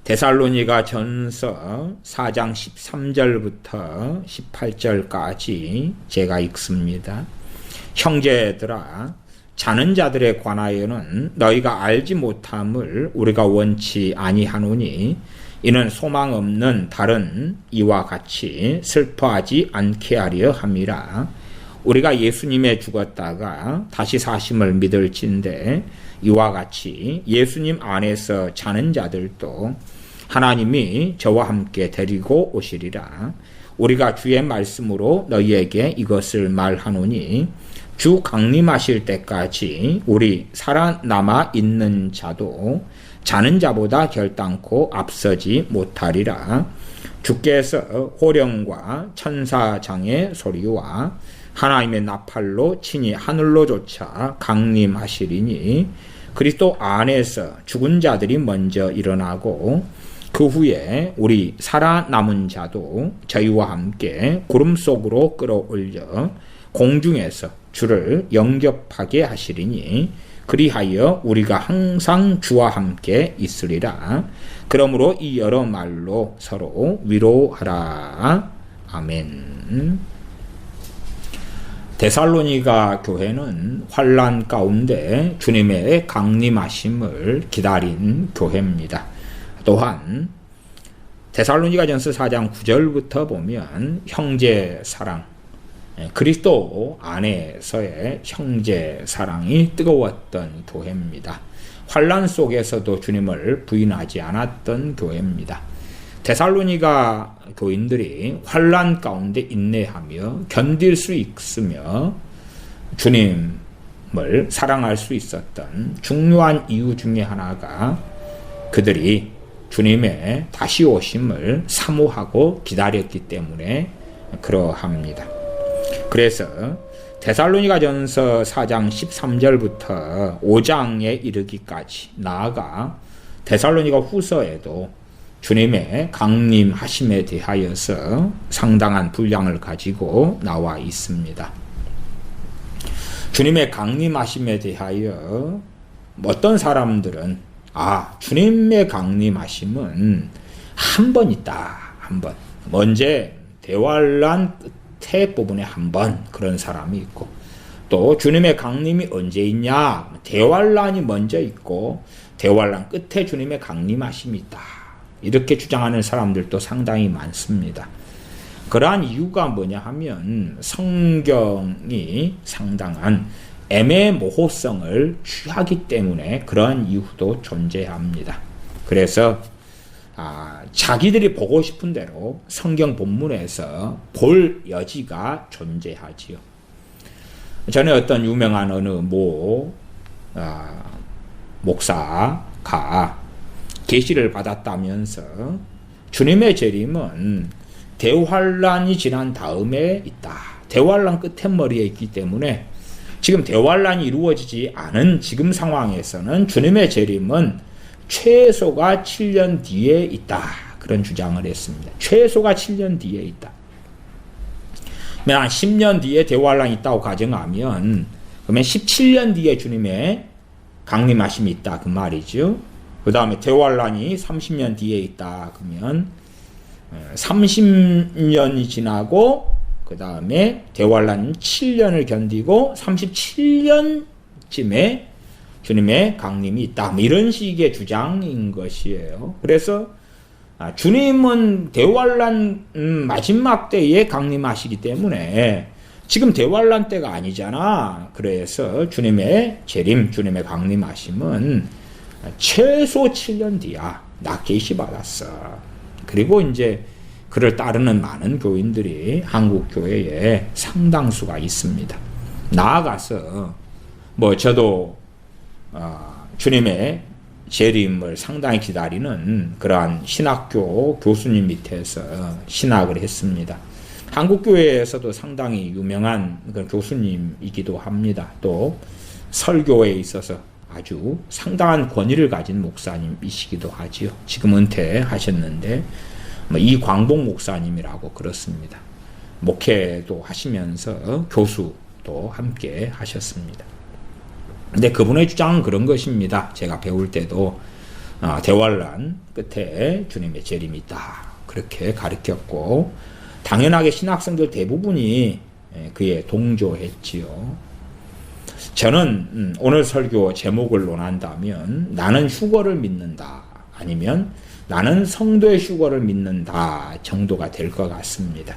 데살로니가 전서 4장 13절부터 18절까지 제가 읽습니다. 형제들아, 자는 자들에 관하여는 너희가 알지 못함을 우리가 원치 아니하노니 이는 소망 없는 다른 이와 같이 슬퍼하지 않게 하려 함이라. 우리가 예수님에 죽었다가 다시 사심을 믿을진대 이와 같이 예수님 안에서 자는 자들도 하나님이 저와 함께 데리고 오시리라. 우리가 주의 말씀으로 너희에게 이것을 말하노니 주 강림하실 때까지 우리 살아남아 있는 자도 자는 자보다 결단코 앞서지 못하리라. 주께서 호령과 천사장의 소리와 하나님의 나팔로 친히 하늘로조차 강림하시리니 그리스도 안에서 죽은 자들이 먼저 일어나고 그 후에 우리 살아남은 자도 저희와 함께 구름 속으로 끌어올려 공중에서 주를 영접하게 하시리니 그리하여 우리가 항상 주와 함께 있으리라. 그러므로 이 여러 말로 서로 위로하라. 아멘. 데살로니가 교회는 환난 가운데 주님의 강림하심을 기다린 교회입니다. 또한 데살로니가전서 4장 9절부터 보면 형제 사랑, 그리스도 안에서의 형제 사랑이 뜨거웠던 교회입니다. 환난 속에서도 주님을 부인하지 않았던 교회입니다. 데살로니가 교인들이 환난 가운데 인내하며 견딜 수 있으며 주님을 사랑할 수 있었던 중요한 이유 중에 하나가 그들이 주님의 다시 오심을 사모하고 기다렸기 때문에 그러합니다. 그래서 데살로니가전서 4장 13절부터 5장에 이르기까지 나아가 데살로니가 후서에도 주님의 강림하심에 대하여서 상당한 분량을 가지고 나와 있습니다. 주님의 강림하심에 대하여 어떤 사람들은 주님의 강림하심은 한 번 있다. 한 번. 언제? 대환란 끝에 부분에 한 번 그런 사람이 있고 또 주님의 강림이 언제 있냐? 대환란이 먼저 있고 대환란 끝에 주님의 강림하심이 있다. 이렇게 주장하는 사람들도 상당히 많습니다. 그러한 이유가 뭐냐 하면 성경이 상당한 애매모호성을 취하기 때문에 그러한 이유도 존재합니다. 그래서 자기들이 보고 싶은 대로 성경 본문에서 볼 여지가 존재하지요. 전에 어떤 유명한 어느 목사가 계시를 받았다면서 주님의 재림은 대환란이 지난 다음에 있다. 대환란 끝머리에 있기 때문에 지금 대환란이 이루어지지 않은 지금 상황에서는 주님의 재림은 최소가 7년 뒤에 있다. 그런 주장을 했습니다. 최소가 7년 뒤에 있다. 한 10년 뒤에 대환란이 있다고 가정하면 그러면 17년 뒤에 주님의 강림하심이 있다. 그 말이죠. 그 다음에 대환란이 30년 뒤에 있다. 그러면 30년이 지나고 그 다음에 대환란 7년을 견디고 37년쯤에 주님의 강림이 있다. 이런 식의 주장인 것이에요. 그래서 주님은 대환란 마지막 때에 강림하시기 때문에 지금 대환란 때가 아니잖아. 그래서 주님의 재림, 주님의 강림하심은 최소 7년 뒤야. 나 계시 받았어. 그리고 이제 그를 따르는 많은 교인들이 한국 교회에 상당수가 있습니다. 나아가서 저도 주님의 재림을 상당히 기다리는 그러한 신학교 교수님 밑에서 신학을 했습니다. 한국 교회에서도 상당히 유명한 교수님이기도 합니다. 또 설교에 있어서 아주 상당한 권위를 가진 목사님이시기도 하지요. 지금 은퇴하셨는데 이광복 목사님이라고 그렇습니다. 목회도 하시면서 교수도 함께 하셨습니다. 근데 그분의 주장은 그런 것입니다. 제가 배울 때도 대환란 끝에 주님의 재림이 있다. 그렇게 가르쳤고 당연하게 신학생들 대부분이 그에 동조했지요. 저는 오늘 설교 제목을 논한다면 나는 휴거를 믿는다 아니면 나는 성도의 휴거를 믿는다 정도가 될 것 같습니다.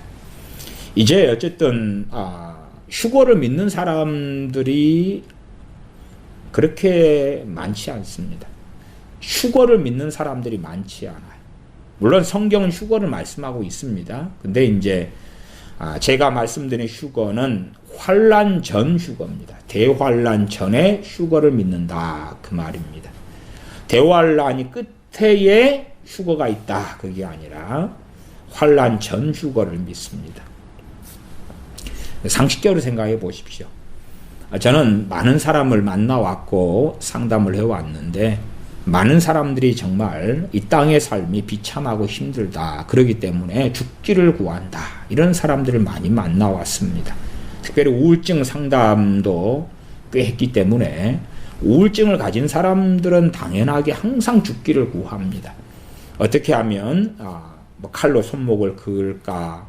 이제 어쨌든 휴거를 믿는 사람들이 그렇게 많지 않습니다. 휴거를 믿는 사람들이 많지 않아요. 물론 성경은 휴거를 말씀하고 있습니다. 근데 이제 제가 말씀드린 휴거는 환란 전 휴거입니다. 대환란 전에 휴거를 믿는다 그 말입니다. 대환란이 끝에에 휴거가 있다 그게 아니라 환란 전 휴거를 믿습니다. 상식적으로 생각해 보십시오. 저는 많은 사람을 만나왔고 상담을 해왔는데 많은 사람들이 정말 이 땅의 삶이 비참하고 힘들다. 그렇기 때문에 죽기를 구한다. 이런 사람들을 많이 만나왔습니다. 특별히 우울증 상담도 꽤 했기 때문에 우울증을 가진 사람들은 당연하게 항상 죽기를 구합니다. 어떻게 하면 칼로 손목을 그을까?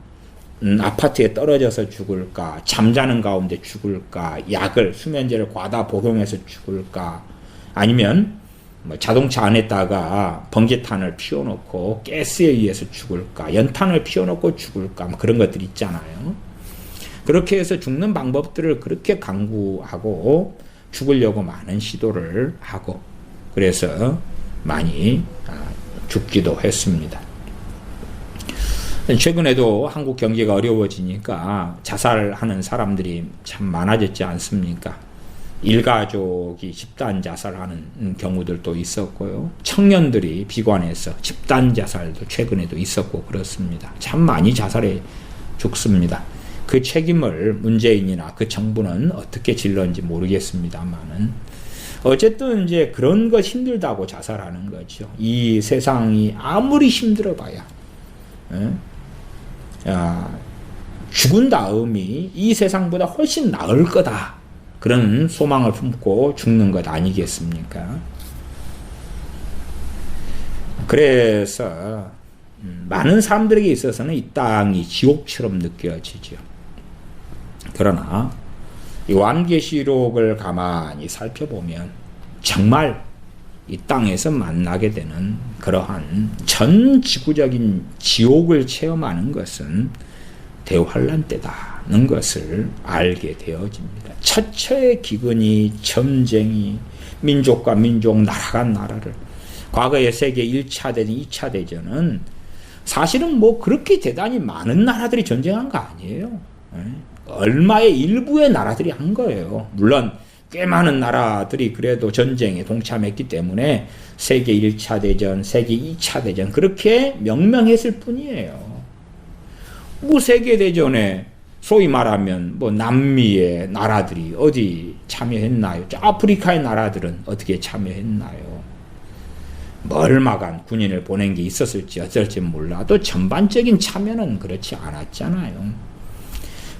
아파트에 떨어져서 죽을까? 잠자는 가운데 죽을까? 약을 수면제를 과다 복용해서 죽을까? 아니면 자동차 안에다가 번개탄을 피워놓고 가스에 의해서 죽을까? 연탄을 피워놓고 죽을까? 그런 것들 있잖아요. 그렇게 해서 죽는 방법들을 그렇게 강구하고 죽으려고 많은 시도를 하고 그래서 많이 죽기도 했습니다. 최근에도 한국 경제가 어려워지니까 자살하는 사람들이 참 많아졌지 않습니까? 일가족이 집단 자살하는 경우들도 있었고요. 청년들이 비관해서 집단 자살도 최근에도 있었고 그렇습니다. 참 많이 자살해 죽습니다. 그 책임을 문재인이나 그 정부는 어떻게 질렀는지 모르겠습니다만은 어쨌든 이제 그런 것 힘들다고 자살하는 거죠. 이 세상이 아무리 힘들어봐야 죽은 다음이 이 세상보다 훨씬 나을 거다. 그런 소망을 품고 죽는 것 아니겠습니까? 그래서 많은 사람들에게 있어서는 이 땅이 지옥처럼 느껴지죠. 그러나 이 요한계시록을 가만히 살펴보면 정말 이 땅에서 만나게 되는 그러한 전 지구적인 지옥을 체험하는 것은 대환란 때다는 것을 알게 되어집니다. 처처의 기근이, 전쟁이, 민족과 민족, 나라가 나라를 과거의 세계 1차 대전, 2차 대전은 사실은 뭐 그렇게 대단히 많은 나라들이 전쟁한 거 아니에요. 얼마의 일부의 나라들이 한 거예요. 물론 꽤 많은 나라들이 그래도 전쟁에 동참했기 때문에 세계 1차 대전, 세계 2차 대전 그렇게 명명했을 뿐이에요. 뭐 세계대전에 소위 말하면 뭐 남미의 나라들이 어디 참여했나요? 아프리카의 나라들은 어떻게 참여했나요? 뭐 얼마간 군인을 보낸 게 있었을지 어쩔지 몰라도 전반적인 참여는 그렇지 않았잖아요.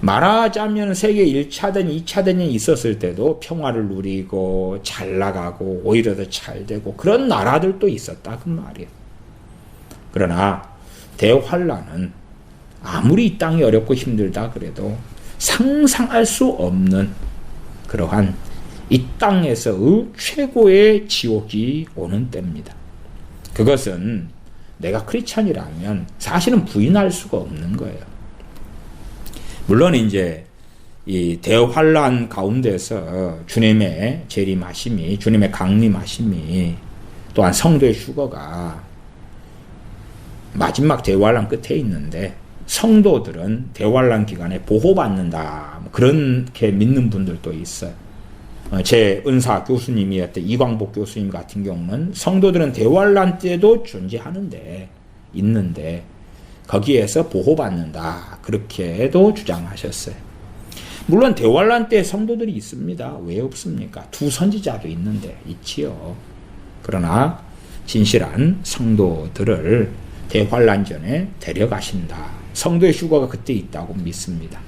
말하자면 세계 1차 대전, 2차 대전이 있었을 때도 평화를 누리고 잘 나가고 오히려 더 잘 되고 그런 나라들도 있었다 그 말이에요. 그러나 대환란은 아무리 이 땅이 어렵고 힘들다 그래도 상상할 수 없는 그러한 이 땅에서의 최고의 지옥이 오는 때입니다. 그것은 내가 크리스찬이라면 사실은 부인할 수가 없는 거예요. 물론 이제 이 대환란 가운데서 주님의 재림하심이, 주님의 강림하심이 또한 성도의 휴거가 마지막 대환란 끝에 있는데 성도들은 대환란 기간에 보호받는다. 그렇게 믿는 분들도 있어요. 제 은사 교수님이었던 이광복 교수님 같은 경우는 성도들은 대환란 때도 존재하는데 있는데 거기에서 보호받는다. 그렇게도 주장하셨어요. 물론 대환란 때 성도들이 있습니다. 왜 없습니까? 두 선지자도 있는데 있지요. 그러나 진실한 성도들을 대환란 전에 데려가신다. 성도의 휴거가 그때 있다고 믿습니다.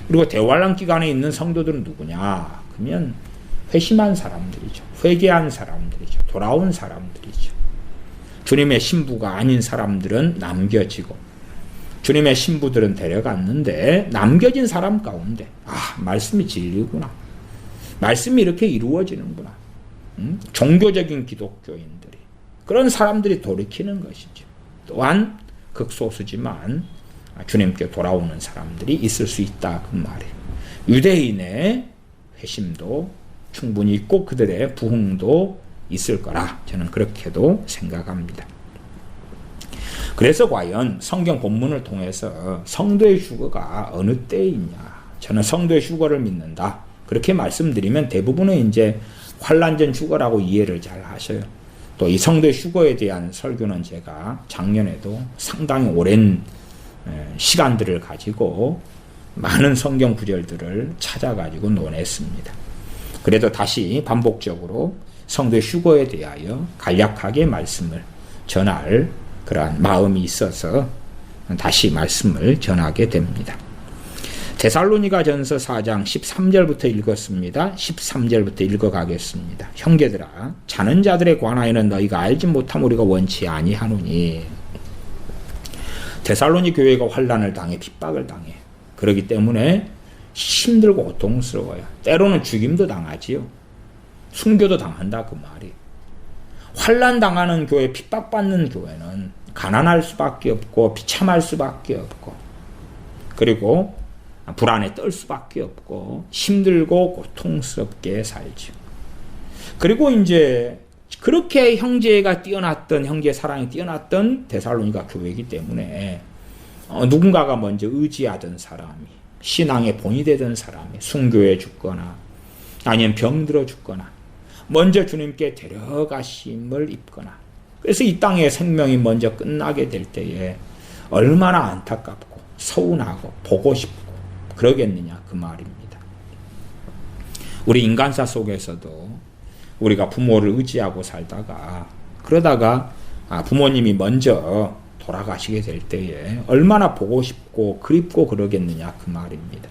그리고 대환란 기간에 있는 성도들은 누구냐? 그러면 회심한 사람들이죠. 회개한 사람들이죠. 돌아온 사람들이죠. 주님의 신부가 아닌 사람들은 남겨지고 주님의 신부들은 데려갔는데 남겨진 사람 가운데 말씀이 진리구나. 말씀이 이렇게 이루어지는구나. 종교적인 기독교인들이 그런 사람들이 돌이키는 것이죠. 또한 극소수지만 주님께 돌아오는 사람들이 있을 수 있다 그 말이에요. 유대인의 회심도 충분히 있고 그들의 부흥도 있을 거라 저는 그렇게도 생각합니다. 그래서 과연 성경 본문을 통해서 성도의 휴거가 어느 때에 있냐? 저는 성도의 휴거를 믿는다. 그렇게 말씀드리면 대부분은 이제 환란전 휴거라고 이해를 잘 하셔요. 또 이 성도의 휴거에 대한 설교는 제가 작년에도 상당히 오랜 시간들을 가지고 많은 성경 구절들을 찾아가지고 논했습니다. 그래도 다시 반복적으로 성도의 휴거에 대하여 간략하게 말씀을 전할 그러한 마음이 있어서 다시 말씀을 전하게 됩니다. 데살로니가전서 4장 13절부터 읽었습니다. 13절부터 읽어가겠습니다. 형제들아, 자는 자들에 관하여는 너희가 알지 못함 우리가 원치 아니하노니. 데살로니 교회가 환난을 당해 핍박을 당해. 그렇기 때문에 힘들고 고통스러워요. 때로는 죽임도 당하지요. 순교도 당한다 그 말이. 환난 당하는 교회, 핍박받는 교회는 가난할 수밖에 없고 비참할 수밖에 없고 그리고 불안에 떨 수밖에 없고 힘들고 고통스럽게 살죠. 그리고 이제 그렇게 형제가 뛰어났던 형제 사랑이 뛰어났던 데살로니가 교회이기 때문에 누군가가 먼저 의지하던 사람이 신앙의 본이 되던 사람이 순교해 죽거나 아니면 병들어 죽거나 먼저 주님께 데려가심을 입거나 그래서 이 땅의 생명이 먼저 끝나게 될 때에 얼마나 안타깝고 서운하고 보고 싶고 그러겠느냐 그 말입니다. 우리 인간사 속에서도 우리가 부모를 의지하고 살다가 그러다가 부모님이 먼저 돌아가시게 될 때에 얼마나 보고 싶고 그립고 그러겠느냐 그 말입니다.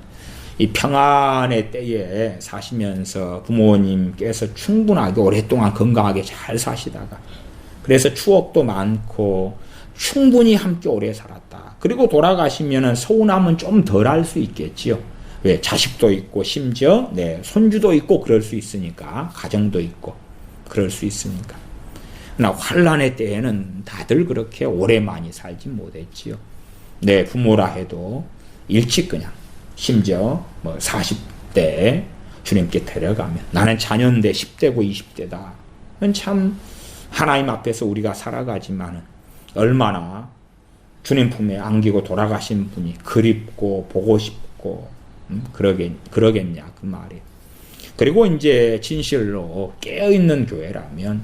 이 평안의 때에 사시면서 부모님께서 충분하게 오랫동안 건강하게 잘 사시다가 그래서 추억도 많고 충분히 함께 오래 살았다. 그리고 돌아가시면은 서운함은 좀 덜 할 수 있겠지요. 왜? 자식도 있고 심지어 손주도 있고 그럴 수 있으니까 가정도 있고 그럴 수 있으니까. 그러나 환난의 때에는 다들 그렇게 오래 많이 살지 못했지요. 내 부모라 해도 일찍 그냥 심지어 40대 주님께 데려가면 나는 자녀인데 10대고 20대다. 참 하나님 앞에서 우리가 살아가지만은 얼마나 주님 품에 안기고 돌아가신 분이 그립고 보고 싶고 그러겠냐 그 말이에요. 그리고 이제 진실로 깨어있는 교회라면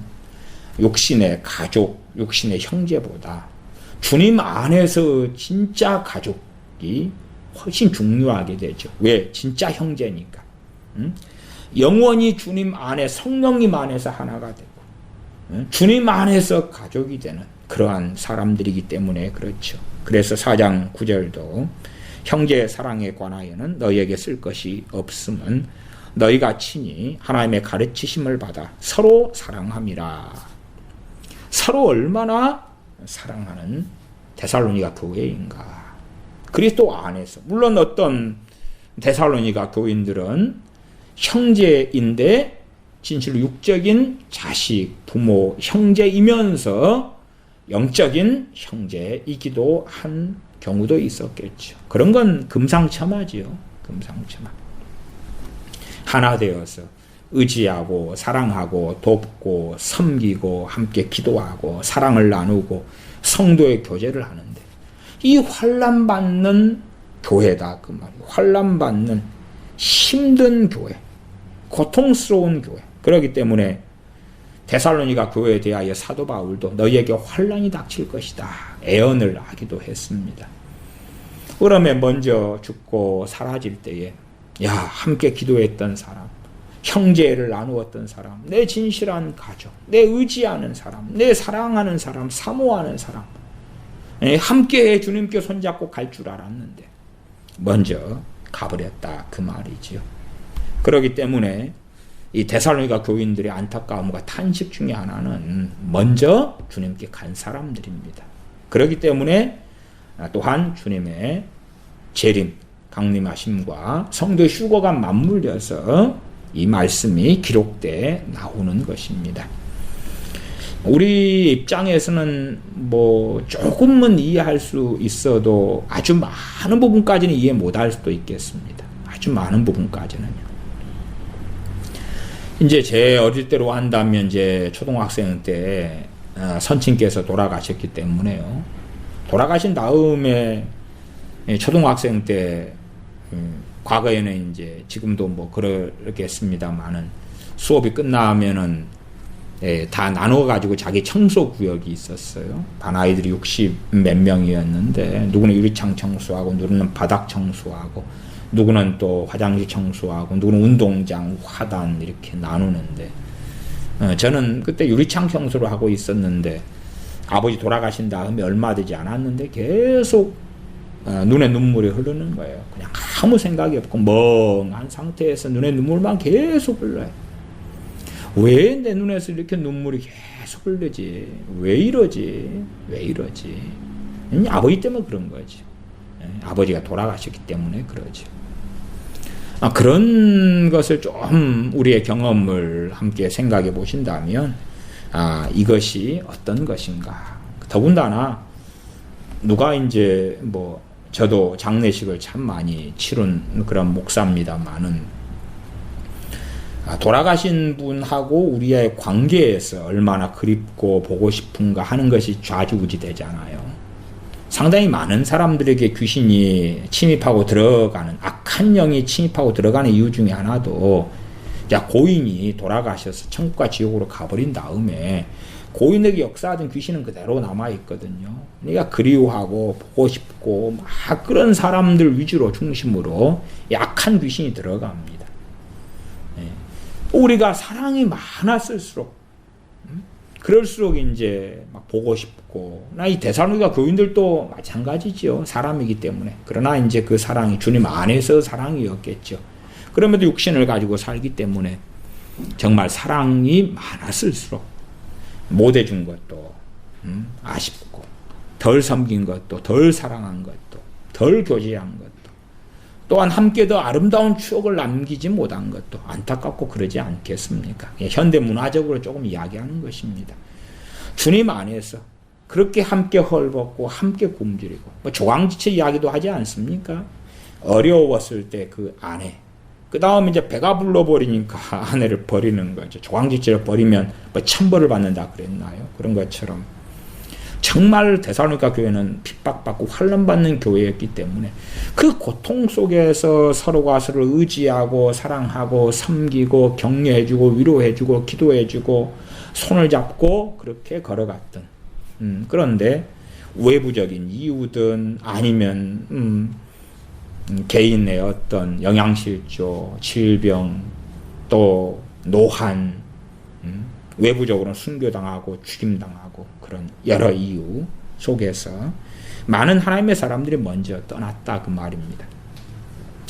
육신의 가족, 육신의 형제보다 주님 안에서 진짜 가족이 훨씬 중요하게 되죠. 왜? 진짜 형제니까. 영원히 주님 안에 성령님 안에서 하나가 되고 주님 안에서 가족이 되는 그러한 사람들이기 때문에 그렇죠. 그래서 4장 9절도 형제의 사랑에 관하여는 너희에게 쓸 것이 없음은 너희가 친히 하나님의 가르치심을 받아 서로 사랑함이라. 서로 얼마나 사랑하는 데살로니가 교회인가. 그리스도 안에서 물론 어떤 데살로니가 교인들은 형제인데 진실로 육적인 자식, 부모, 형제이면서 영적인 형제이기도 한 경우도 있었겠죠. 그런 건 금상첨화지요. 금상첨화. 하나 되어서 의지하고 사랑하고 돕고 섬기고 함께 기도하고 사랑을 나누고 성도의 교제를 하는데 이 환난받는 교회다 그 말이에요. 환난받는 힘든 교회, 고통스러운 교회. 그렇기 때문에 데살로니가 교회에 대하여 사도 바울도 너희에게 환난이 닥칠 것이다 애언을 하기도 했습니다. 그러면 먼저 죽고 사라질 때에 함께 기도했던 사람, 형제를 나누었던 사람, 내 진실한 가족, 내 의지하는 사람, 내 사랑하는 사람, 사모하는 사람, 함께 주님께 손잡고 갈 줄 알았는데 먼저 가버렸다 그 말이지요. 그렇기 때문에 이 데살로니가 교인들의 안타까움과 탄식 중에 하나는 먼저 주님께 간 사람들입니다. 그렇기 때문에 또한 주님의 재림, 강림하심과 성도의 휴거가 맞물려서 이 말씀이 기록돼 나오는 것입니다. 우리 입장에서는 뭐 조금은 이해할 수 있어도 아주 많은 부분까지는 이해 못할 수도 있겠습니다. 아주 많은 부분까지는요. 이제 제 어릴 때로 한다면 이제 초등학생 때 선친께서 돌아가셨기 때문에요. 돌아가신 다음에 초등학생 때 과거에는 이제 지금도 뭐 그러겠습니다만은 수업이 끝나면은 다 나눠가지고 자기 청소 구역이 있었어요. 반 아이들이 60 몇 명이었는데 누구는 유리창 청소하고 누구는 바닥 청소하고 누구는 또 화장실 청소하고 누구는 운동장, 화단 이렇게 나누는데 저는 그때 유리창 청소를 하고 있었는데 아버지 돌아가신 다음에 얼마 되지 않았는데 계속 눈에 눈물이 흐르는 거예요. 그냥 아무 생각이 없고 멍한 상태에서 눈에 눈물만 계속 흘러요. 왜 내 눈에서 이렇게 눈물이 계속 흐르지? 왜 이러지? 왜 이러지? 아버지 때문에 그런 거지. 아버지가 돌아가셨기 때문에 그러죠. 그런 것을 좀 우리의 경험을 함께 생각해 보신다면 이것이 어떤 것인가. 더군다나 누가 이제 뭐 저도 장례식을 참 많이 치른 그런 목사입니다만은 돌아가신 분하고 우리의 관계에서 얼마나 그립고 보고 싶은가 하는 것이 좌지우지 되잖아요. 상당히 많은 사람들에게 귀신이 침입하고 들어가는, 악한 영이 침입하고 들어가는 이유 중에 하나도 고인이 돌아가셔서 천국과 지옥으로 가버린 다음에 고인에게 역사하던 귀신은 그대로 남아있거든요. 그러니까 그리워하고 보고 싶고 막 그런 사람들 위주로 중심으로 악한 귀신이 들어갑니다. 우리가 사랑이 많았을수록 그럴수록 이제 막 보고 싶고, 이 데살로니가 교인들도 마찬가지죠. 사람이기 때문에. 그러나 이제 그 사랑이 주님 안에서 사랑이었겠죠. 그럼에도 육신을 가지고 살기 때문에 정말 사랑이 많았을수록 못 해준 것도 아쉽고, 덜 섬긴 것도, 덜 사랑한 것도, 덜 교제한 것도, 또한 함께 더 아름다운 추억을 남기지 못한 것도 안타깝고 그러지 않겠습니까? 현대 문화적으로 조금 이야기하는 것입니다. 주님 안에서 그렇게 함께 헐벗고 함께 굶주리고 조강지체 이야기도 하지 않습니까? 어려웠을 때 그 아내, 그 다음에 이제 배가 불러버리니까 아내를 버리는 거죠. 조강지체를 버리면 천벌을 받는다 그랬나요? 그런 것처럼 정말 데살로니가 교회는 핍박받고 환난받는 교회였기 때문에 그 고통 속에서 서로가 서로를 의지하고 사랑하고 섬기고 격려해주고 위로해주고 기도해주고 손을 잡고 그렇게 걸어갔던 그런데 외부적인 이유든 아니면 개인의 어떤 영양실조, 질병, 또 노한, 외부적으로는 순교당하고 죽임당하고 그런 여러 이유 속에서 많은 하나님의 사람들이 먼저 떠났다 그 말입니다.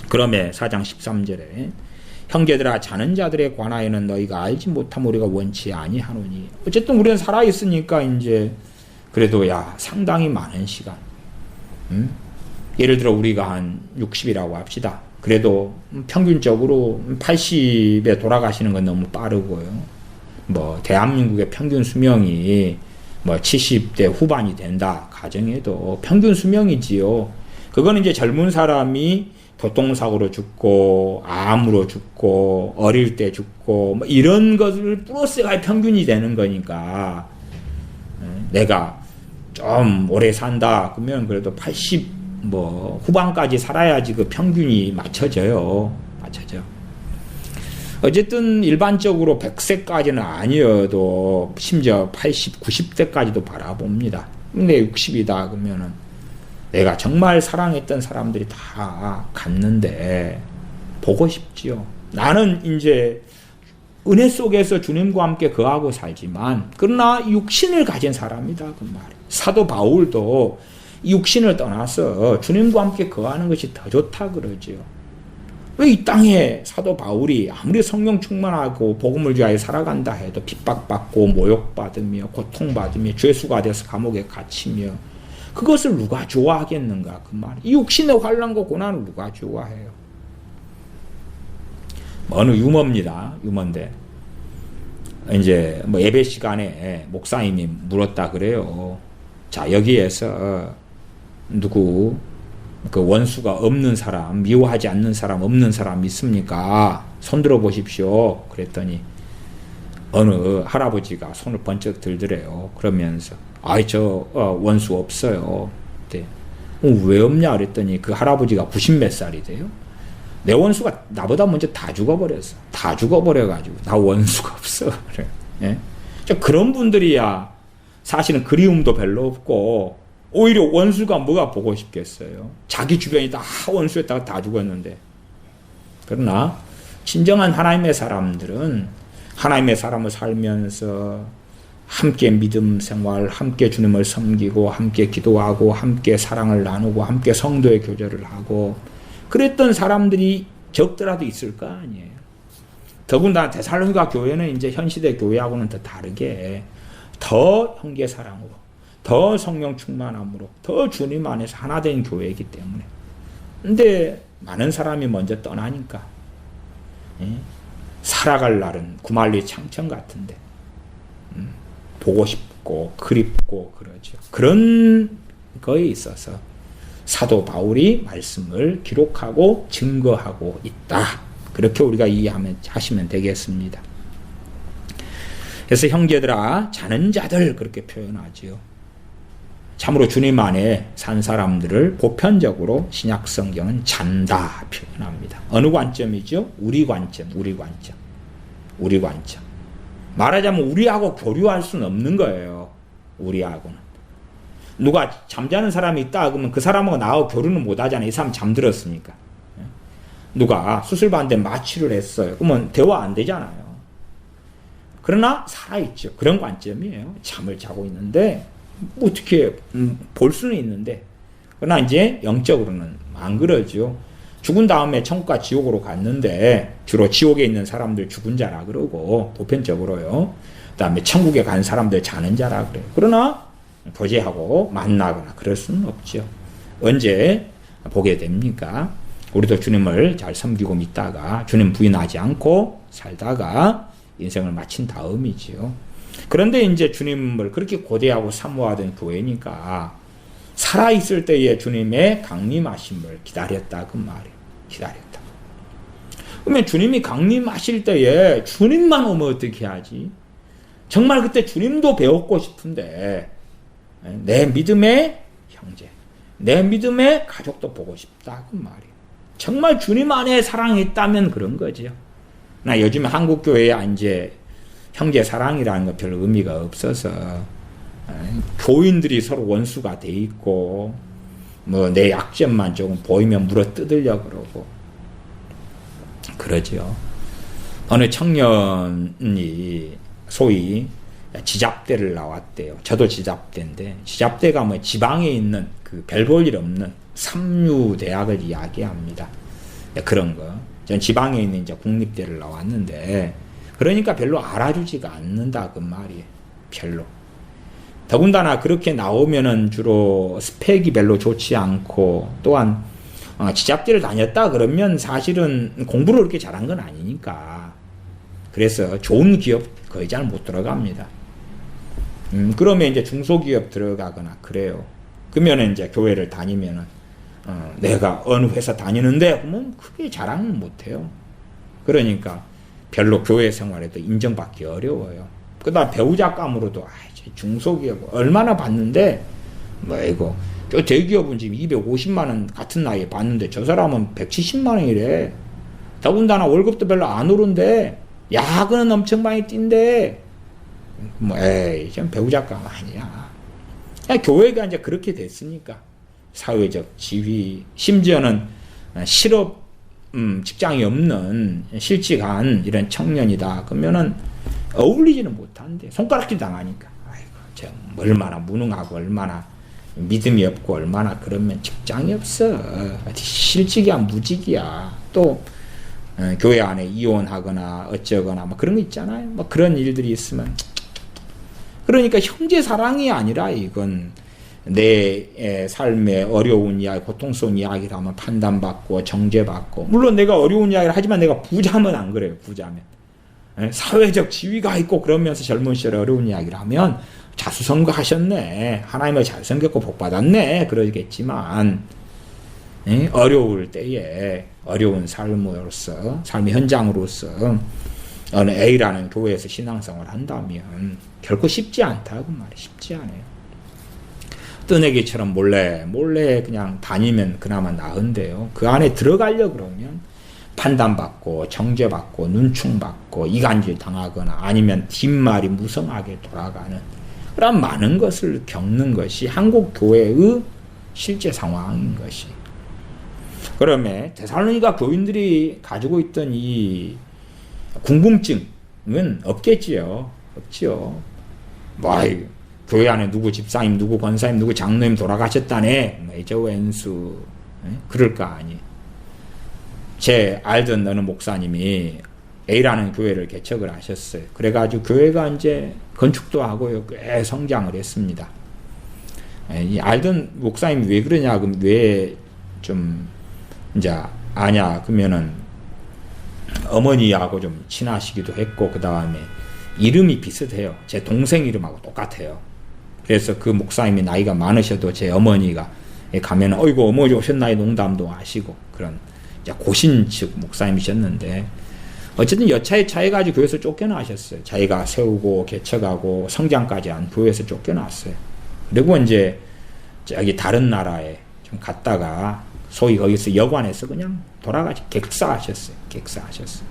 그러면 4장 13절에 형제들아 자는 자들에 관하여는 너희가 알지 못함 우리가 원치 아니하노니. 어쨌든 우리는 살아있으니까 이제 그래도 상당히 많은 시간, 예를 들어 우리가 한 60이라고 합시다. 그래도 평균적으로 80에 돌아가시는 건 너무 빠르고요. 대한민국의 평균 수명이 70대 후반이 된다 가정에도 평균 수명이지요. 그거는 이제 젊은 사람이 교통사고로 죽고 암으로 죽고 어릴 때 죽고 이런 것을 플러스가 평균이 되는 거니까 내가 좀 오래 산다 그러면 그래도 80 후반까지 살아야지 그 평균이 맞춰져요. 어쨌든 일반적으로 100세까지는 아니어도 심지어 80, 90세까지도 바라봅니다. 근데 60이다 그러면은 내가 정말 사랑했던 사람들이 다 갔는데 보고 싶지요. 나는 이제 은혜 속에서 주님과 함께 거하고 살지만 그러나 육신을 가진 사람이다 그 말이에요. 사도 바울도 육신을 떠나서 주님과 함께 거하는 것이 더 좋다 그러지요. 왜 이 땅에 사도 바울이 아무리 성령 충만하고 복음을 위하여 살아간다 해도 핍박받고 모욕받으며 고통받으며 죄수가 돼서 감옥에 갇히며 그것을 누가 좋아하겠는가 그 말. 이 육신의 환난과 고난을 누가 좋아해요? 어느 유머입니다. 유머인데 이제 뭐 예배 시간에 목사님이 물었다 그래요. 자, 여기에서 누구 그 원수가 없는 사람, 미워하지 않는 사람, 없는 사람 있습니까? 손 들어 보십시오. 그랬더니 어느 할아버지가 손을 번쩍 들더래요. 그러면서 아이 저 원수 없어요. 네. 왜 없냐 그랬더니 그 할아버지가 90몇 살이 돼요. 내 원수가 나보다 먼저 다 죽어버렸어. 다 죽어버려가지고 나 원수가 없어. 그래. 예? 그런 분들이야 사실은 그리움도 별로 없고 오히려 원수가 뭐가 보고 싶겠어요. 자기 주변이 다 원수였다가 다 죽었는데. 그러나 진정한 하나님의 사람들은 하나님의 사람을 살면서 함께 믿음 생활, 함께 주님을 섬기고 함께 기도하고 함께 사랑을 나누고 함께 성도의 교제를 하고 그랬던 사람들이 적더라도 있을 거 아니에요. 더군다나 데살로니가 교회는 이제 현시대 교회하고는 더 다르게 더 형제 사랑으로, 더 성령 충만함으로, 더 주님 안에서 하나 된 교회이기 때문에. 근데 많은 사람이 먼저 떠나니까 살아갈 날은 구말리 창천 같은데 보고 싶고 그립고 그러죠. 그런 거에 있어서 사도 바울이 말씀을 기록하고 증거하고 있다. 그렇게 우리가 이해하시면 되겠습니다. 그래서 형제들아 자는 자들 그렇게 표현하지요. 참으로 주님 안에 산 사람들을 보편적으로 신약 성경은 잔다 표현합니다. 어느 관점이죠? 우리 관점. 말하자면 우리하고 교류할 수는 없는 거예요. 우리하고는. 누가 잠자는 사람이 있다 그러면 그 사람하고 나하고 교류는 못 하잖아요. 이 사람 잠들었으니까. 누가 수술받는데 마취를 했어요. 그러면 대화 안 되잖아요. 그러나 살아있죠. 그런 관점이에요. 잠을 자고 있는데 어떻게 볼 수는 있는데 그러나 이제 영적으로는 안 그러죠. 죽은 다음에 천국과 지옥으로 갔는데 주로 지옥에 있는 사람들 죽은 자라 그러고 보편적으로요. 그 다음에 천국에 간 사람들 자는 자라 그래요. 그러나 교제하고 만나거나 그럴 수는 없죠. 언제 보게 됩니까? 우리도 주님을 잘 섬기고 믿다가 주님 부인하지 않고 살다가 인생을 마친 다음이지요. 그런데 이제 주님을 그렇게 고대하고 사모하던 교회니까 살아있을 때에 주님의 강림하심을 기다렸다 그 말이에요. 기다렸다. 그러면 주님이 강림하실 때에 주님만 오면 어떻게 하지? 정말 그때 주님도 배웠고 싶은데 내 믿음의 형제, 내 믿음의 가족도 보고 싶다 그 말이에요. 정말 주님 안에 사랑이 있다면 그런 거죠. 나 요즘에 한국 교회에 이제 형제 사랑이라는 거 별 의미가 없어서 교인들이 서로 원수가 돼 있고 뭐 내 약점만 조금 보이면 물어 뜯으려 그러고 그러죠. 어느 청년이 소위 지잡대를 나왔대요. 저도 지잡대인데 지잡대가 뭐 지방에 있는 그 별 볼 일 없는 삼류 대학을 이야기합니다. 그런 거. 전 지방에 있는 이제 국립대를 나왔는데 그러니까 별로 알아주지가 않는다 그 말이에요. 별로. 더군다나 그렇게 나오면은 주로 스펙이 별로 좋지 않고 또한 지잡대를 다녔다 그러면 사실은 공부를 그렇게 잘한 건 아니니까 그래서 좋은 기업 거의 잘 못 들어갑니다. 그러면 이제 중소기업 들어가거나 그래요. 그러면 이제 교회를 다니면은 내가 어느 회사 다니는데 그러면 크게 자랑은 못해요. 그러니까 별로 교회 생활에도 인정받기 어려워요. 그다음 배우자감으로도 중소기업 얼마나 받는데 뭐 이거 저 대기업은 지금 250만 원 같은 나이에 받는데 저 사람은 170만 원이래. 더군다나 월급도 별로 안 오른데 야근은 엄청 많이 뛴대. 뭐 에이 좀 배우자감 아니야. 교회가 이제 그렇게 됐으니까 사회적 지위 심지어는 실업 직장이 없는 실직한 이런 청년이다. 그러면은 어울리지는 못한대. 손가락질 당하니까. 아이고, 저 얼마나 무능하고 얼마나 믿음이 없고 얼마나 그러면 직장이 없어. 실직이야 무직이야. 또 교회 안에 이혼하거나 어쩌거나 뭐 그런 거 있잖아요. 뭐 그런 일들이 있으면 그러니까 형제 사랑이 아니라 이건 내 삶의 어려운 이야기, 고통스러운 이야기를 하면 판단받고 정죄받고 물론 내가 어려운 이야기를 하지만 내가 부자면 안 그래요. 부자면 사회적 지위가 있고 그러면서 젊은 시절에 어려운 이야기를 하면 자수성가하셨네. 하나님을 잘생겼고 복받았네. 그러겠지만 어려울 때에 어려운 삶으로서 삶의 현장으로서 어느 A라는 교회에서 신앙생활을 한다면 결코 쉽지 않다고 말이 쉽지 않아요. 뜨내기처럼 몰래 그냥 다니면 그나마 나은데요. 그 안에 들어가려 그러면 판단받고 정죄받고 눈충받고 이간질 당하거나 아니면 뒷말이 무성하게 돌아가는 그런 많은 것을 겪는 것이 한국 교회의 실제 상황인 것이. 그러면 데살로니가 교인들이 가지고 있던 이 궁금증은 없겠지요. 없지요. 교회 안에 누구 집사님, 누구 권사님, 누구 장로님 돌아가셨다네. 저 왼수. 그럴 거 아니. 제 알던 어느 목사님이 A라는 교회를 개척을 하셨어요. 그래가지고 교회가 이제 건축도 하고요. 꽤 성장을 했습니다. 이 알던 목사님이 왜 그러냐, 그럼 왜 좀, 이제 아냐, 그러면은 어머니하고 좀 친하시기도 했고, 그 다음에 이름이 비슷해요. 제 동생 이름하고 똑같아요. 그래서 그 목사님이 나이가 많으셔도 제 어머니가 가면 어이구 어머니 오셨나요 농담도 하시고 그런 고신측 목사님이셨는데 어쨌든 여차에 차해가지고 교회에서 쫓겨나셨어요. 자기가 세우고 개척하고 성장까지 한 교회에서 쫓겨났어요. 그리고 이제 저기 다른 나라에 좀 갔다가 소위 거기서 여관에서 그냥 객사하셨어요. 객사하셨어요.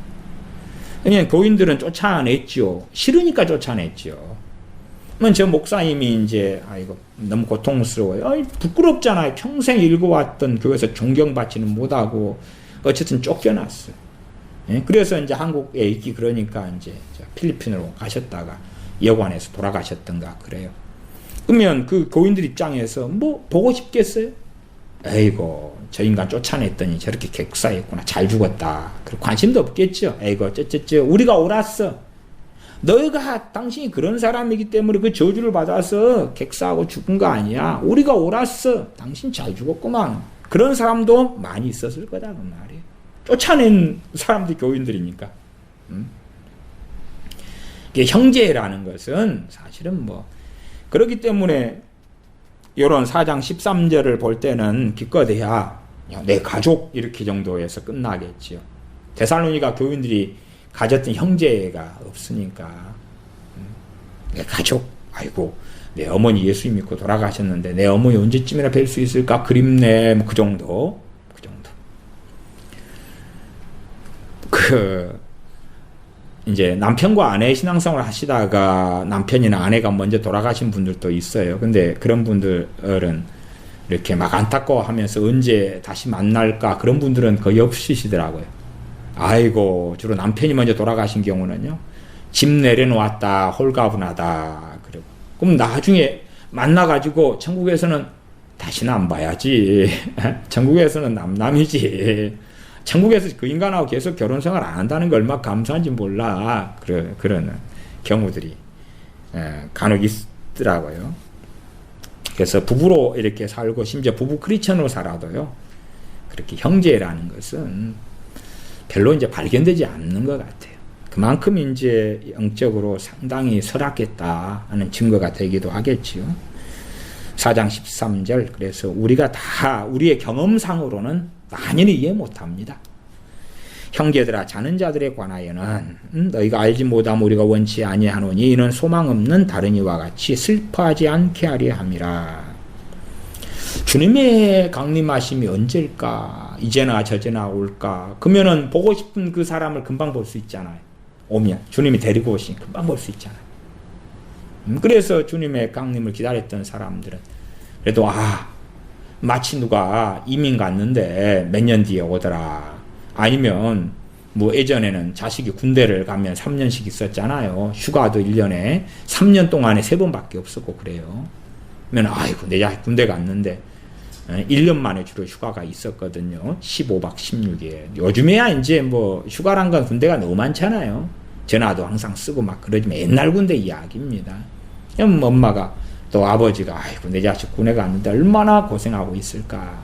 그냥 교인들은 쫓아냈죠. 싫으니까 쫓아냈죠. 저 목사님이 이제 아이고 너무 고통스러워요. 부끄럽잖아요. 평생 읽어왔던 교회에서 존경받지는 못하고 어쨌든 쫓겨났어요. 그래서 이제 한국에 있기 그러니까 이제 필리핀으로 가셨다가 여관에서 돌아가셨던가 그래요. 그러면 그 교인들 입장에서 뭐 보고 싶겠어요? 에이고 저 인간 쫓아냈더니 저렇게 객사했구나. 잘 죽었다. 그리고 관심도 없겠죠. 에이고 쩌쩌쩌 우리가 옳았어. 너희가 당신이 그런 사람이기 때문에 그 저주를 받아서 객사하고 죽은 거 아니야. 우리가 옳았어. 당신 잘 죽었구만. 그런 사람도 많이 있었을 거다 그 말이에요. 쫓아낸 사람들이 교인들이니까. 이게 형제라는 것은 사실은 뭐 그렇기 때문에 이런 4장 13절을 볼 때는 기껏해야 내 가족 이렇게 정도에서 끝나겠지요. 데살로니가 교인들이 가졌던 형제가 없으니까 내 가족 아이고 내 어머니 예수 믿고 돌아가셨는데 내 어머니 언제쯤이나 뵐 수 있을까 그립네 뭐 그 정도 이제 남편과 아내 신앙생활을 하시다가 남편이나 아내가 먼저 돌아가신 분들도 있어요. 근데 그런 분들은 이렇게 막 안타까워하면서 언제 다시 만날까 그런 분들은 거의 없으시더라고요. 아이고 주로 남편이 먼저 돌아가신 경우는요. 집 내려놓았다 홀가분하다 그리고 그럼 나중에 만나가지고 천국에서는 다시는 안 봐야지. 천국에서는 남남이지. 천국에서 그 인간하고 계속 결혼생활 안 한다는 게 얼마나 감사한지 몰라. 그러는 경우들이 간혹 있더라고요. 그래서 부부로 이렇게 살고 심지어 부부 크리스천으로 살아도요. 그렇게 형제라는 것은 별로 이제 발견되지 않는 것 같아요. 그만큼 이제 영적으로 상당히 설악했다 하는 증거가 되기도 하겠지요. 4장 13절 그래서 우리가 다 우리의 경험상으로는 만연히 이해 못합니다. 형제들아 자는 자들에 관하여는 너희가 알지 못하면 우리가 원치 아니하노니 이는 소망 없는 다른 이와 같이 슬퍼하지 않게 하려 함이라. 주님의 강림하심이 언제일까? 이제나 저제나 올까? 그러면은 보고 싶은 그 사람을 금방 볼 수 있잖아요. 오면 주님이 데리고 오시니 금방 볼 수 있잖아요. 그래서 주님의 강림을 기다렸던 사람들은 그래도 마치 누가 이민 갔는데 몇 년 뒤에 오더라. 아니면 뭐 예전에는 자식이 군대를 가면 3년씩 있었잖아요. 휴가도 1년에 3년 동안에 3번밖에 없었고 그래요. 그러면 아이고 내 자식 군대 갔는데 1년 만에 주로 휴가가 있었거든요. 15박 16일. 요즘에야 이제 뭐 휴가란 건 군대가 너무 많잖아요. 전화도 항상 쓰고 막 그러지만 옛날 군대 이야기입니다. 그럼 엄마가 또 아버지가 아이고 내 자식 군에 갔는데 얼마나 고생하고 있을까.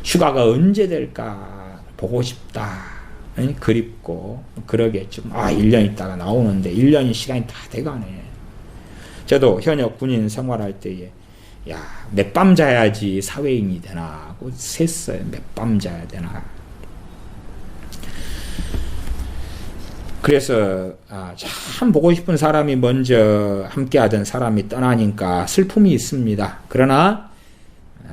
휴가가 언제 될까 보고 싶다. 그립고 그러겠죠. 1년 있다가 나오는데 1년이 시간이 다 돼가네. 저도 현역 군인 생활할 때에 몇 밤 자야지 사회인이 되나 하고 셌어요. 몇 밤 자야 되나. 그래서 참 보고 싶은 사람이 먼저 함께하던 사람이 떠나니까 슬픔이 있습니다. 그러나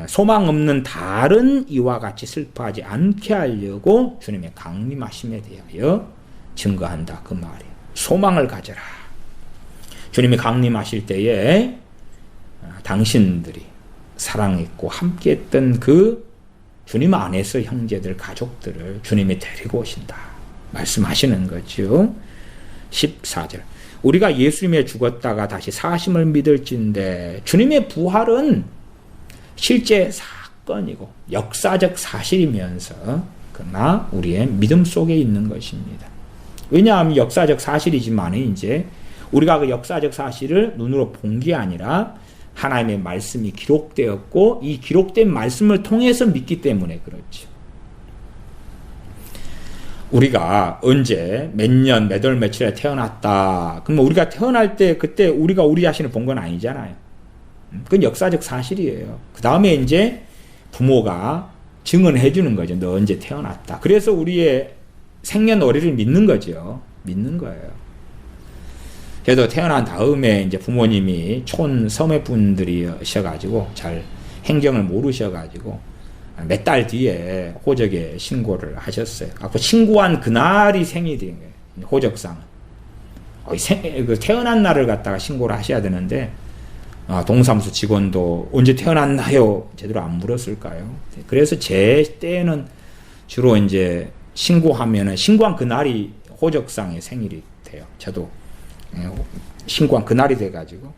소망 없는 다른 이와 같이 슬퍼하지 않게 하려고 주님의 강림하심에 대하여 증거한다 그 말이에요. 소망을 가져라. 주님이 강림하실 때에 당신들이 사랑했고 함께했던 그 주님 안에서 형제들 가족들을 주님이 데리고 오신다 말씀하시는 거죠. 14절 우리가 예수님에 죽었다가 다시 사심을 믿을진데 주님의 부활은 실제 사건이고 역사적 사실이면서 그러나 우리의 믿음 속에 있는 것입니다. 왜냐하면 역사적 사실이지만 이제 우리가 그 역사적 사실을 눈으로 본 게 아니라 하나님의 말씀이 기록되었고 이 기록된 말씀을 통해서 믿기 때문에 그렇죠. 우리가 언제 몇 년 몇 월 며칠에 태어났다. 그럼 우리가 태어날 때 그때 우리가 우리 자신을 본 건 아니잖아요. 그건 역사적 사실이에요. 그 다음에 이제 부모가 증언해 주는 거죠. 너 언제 태어났다. 그래서 우리의 생년월일을 믿는 거죠. 믿는 거예요. 그래도 태어난 다음에 이제 부모님이 촌 섬의 분들이셔가지고 잘 행정을 모르셔가지고 몇 달 뒤에 호적에 신고를 하셨어요. 그 신고한 그날이 생일인 거예요. 호적상은. 태어난 날을 갖다가 신고를 하셔야 되는데 동사무소 직원도 언제 태어났나요? 제대로 안 물었을까요? 그래서 제 때에는 주로 이제 신고하면은 신고한 그날이 호적상의 생일이 돼요. 저도 신고한 그날이 돼가지고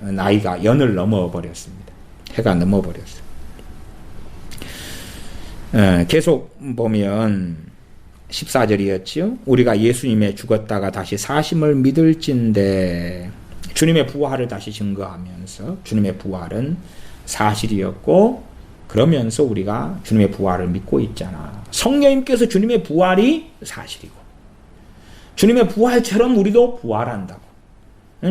나이가 연을 넘어버렸습니다. 해가 넘어버렸어요. 계속 보면 14절이었지요. 우리가 예수님의 죽었다가 다시 사심을 믿을진데 주님의 부활을 다시 증거하면서 주님의 부활은 사실이었고 그러면서 우리가 주님의 부활을 믿고 있잖아. 성령님께서 주님의 부활이 사실이고 주님의 부활처럼 우리도 부활한다고.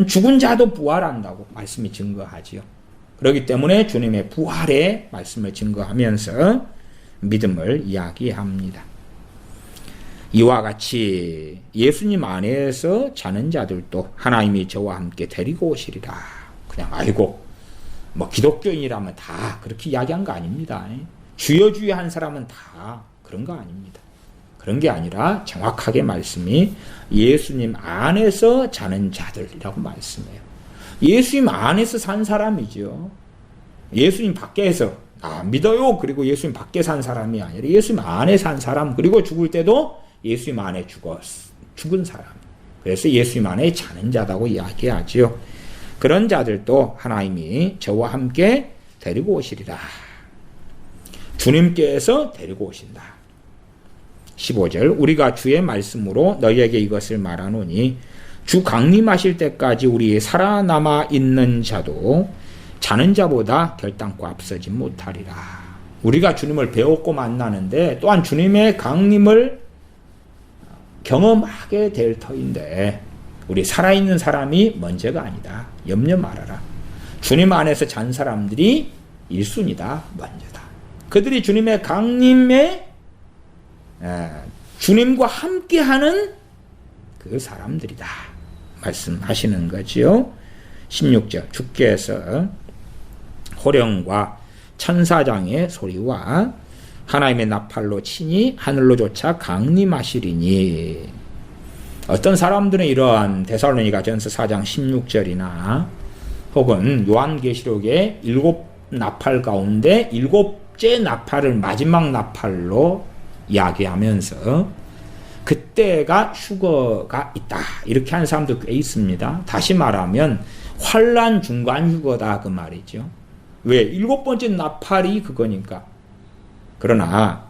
죽은 자도 부활한다고 말씀이 증거하지요. 그렇기 때문에 주님의 부활의 말씀을 증거하면서 믿음을 이야기합니다. 이와 같이 예수님 안에서 자는 자들도 하나님이 저와 함께 데리고 오시리라. 그냥 뭐 기독교인이라면 다 그렇게 이야기한 거 아닙니다. 주여 한 사람은 다 그런 거 아닙니다. 그런 게 아니라 정확하게 말씀이 예수님 안에서 자는 자들이라고 말씀해요. 예수님 안에서 산 사람이죠. 예수님 밖에서 믿어요. 그리고 예수님 밖에 산 사람이 아니라 예수님 안에 산 사람. 그리고 죽을 때도 예수님 안에 죽은 사람. 그래서 예수님 안에 자는 자라고 이야기하죠. 그런 자들도 하나님이 저와 함께 데리고 오시리라. 주님께서 데리고 오신다. 15절 우리가 주의 말씀으로 너희에게 이것을 말하노니 주 강림하실 때까지 우리 살아남아 있는 자도 자는 자보다 결단코 앞서지 못하리라. 우리가 주님을 배웠고 만나는데 또한 주님의 강림을 경험하게 될 터인데 우리 살아있는 사람이 먼저가 아니다. 염려 말아라. 주님 안에서 잔 사람들이 1순위다. 먼저다. 그들이 주님의 강림에 주님과 함께하는 그 사람들이다. 말씀하시는 거지요. 16절 주께서 호령과 천사장의 소리와 하나님의 나팔로 치니 하늘로 쫓아 강림하시리니. 어떤 사람들은 이러한 데살로니가전서 4장 16절이나 혹은 요한계시록의 7 나팔 가운데 7째 나팔을 마지막 나팔로 이야기하면서 그때가 휴거가 있다. 이렇게 하는 사람도 꽤 있습니다. 다시 말하면 환난 중간 휴거다 그 말이죠. 왜? 일곱 번째 나팔이 그거니까. 그러나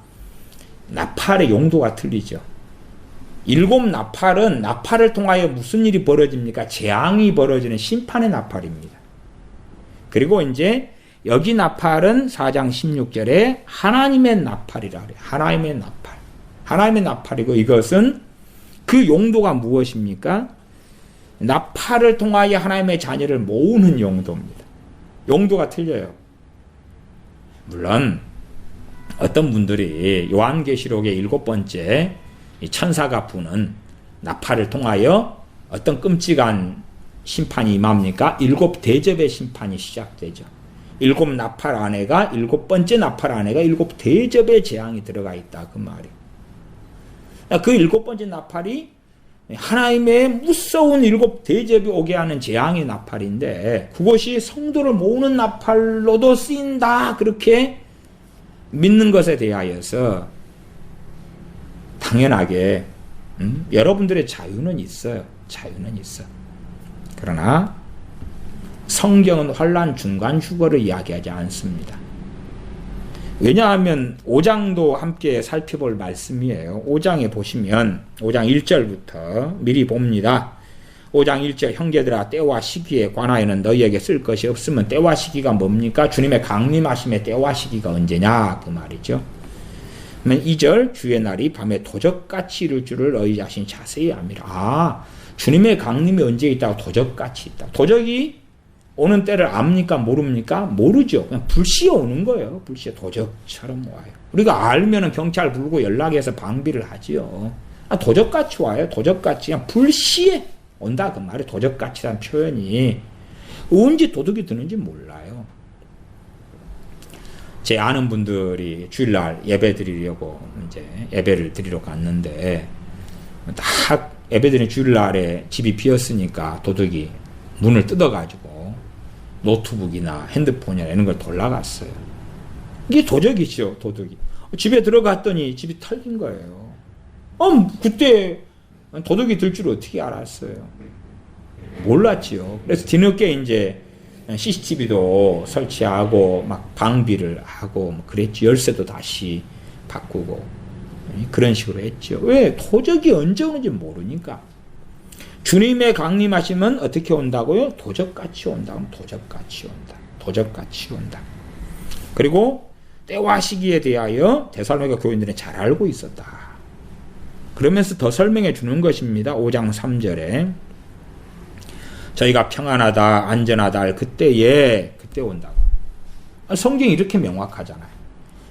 나팔의 용도가 틀리죠. 일곱 나팔은 나팔을 통하여 무슨 일이 벌어집니까? 재앙이 벌어지는 심판의 나팔입니다. 그리고 이제 여기 나팔은 4장 16절에 하나님의 나팔이라 그래요. 하나님의 나팔. 하나님의 나팔이고 이것은 그 용도가 무엇입니까? 나팔을 통하여 하나님의 자녀를 모으는 용도입니다. 용도가 틀려요. 물론 어떤 분들이 요한계시록의 7번째 천사가 부는 나팔을 통하여 어떤 끔찍한 심판이 임합니까? 7대접의 심판이 시작되죠. 7나팔 안에가 7번째 나팔 안에가 7대접의 재앙이 들어가 있다 그 말이에요. 그 7번째 나팔이 하나님의 무서운 7대접이 오게 하는 재앙의 나팔인데 그것이 성도를 모으는 나팔로도 쓰인다 그렇게 믿는 것에 대하여서 당연하게 여러분들의 자유는 있어요. 자유는 있어. 그러나 성경은 환난 중간 휴거를 이야기하지 않습니다. 왜냐하면 5장도 함께 살펴볼 말씀이에요. 5장에 보시면 5장 1절부터 미리 봅니다. 5장 1절 형제들아 때와 시기에 관하여는 너희에게 쓸 것이 없으면 때와 시기가 뭡니까? 주님의 강림하심의 때와 시기가 언제냐 그 말이죠. 2절 주의 날이 밤에 도적같이 이룰 줄을 너희 자신이 자세히 압니다. 주님의 강림이 언제 있다고 도적같이 있다. 도적이 오는 때를 압니까? 모릅니까? 모르죠. 그냥 불시에 오는 거예요. 불시에 도적처럼 와요. 우리가 알면은 경찰 부르고 연락해서 방비를 하지요. 도적같이 와요. 도적같이 그냥 불시에 온다 그 말이 도적같이라는 표현이 언제 도둑이 드는지 몰라요. 제 아는 분들이 주일날 예배 드리려고 이제 예배를 드리러 갔는데 딱 예배 드리는 주일날에 집이 비었으니까 도둑이 문을 뜯어가지고 노트북이나 핸드폰이나 이런 걸 돌아갔어요. 이게 도적이죠, 도둑이. 집에 들어갔더니 집이 털린 거예요. 그때 도둑이 들 줄 어떻게 알았어요? 몰랐지요. 그래서 뒤늦게 이제 CCTV도 설치하고 막 방비를 하고 그랬지. 열쇠도 다시 바꾸고 그런 식으로 했죠. 왜? 도적이 언제 오는지 모르니까. 주님의 강림하시면 어떻게 온다고요? 도적같이 온다. 도적같이 온다. 도적같이 온다. 그리고 때와 시기에 대하여 데살로니가 교인들은 잘 알고 있었다. 그러면서 더 설명해 주는 것입니다. 5장 3절에 저희가 평안하다 안전하다 할 그때 온다고. 성경이 이렇게 명확하잖아요.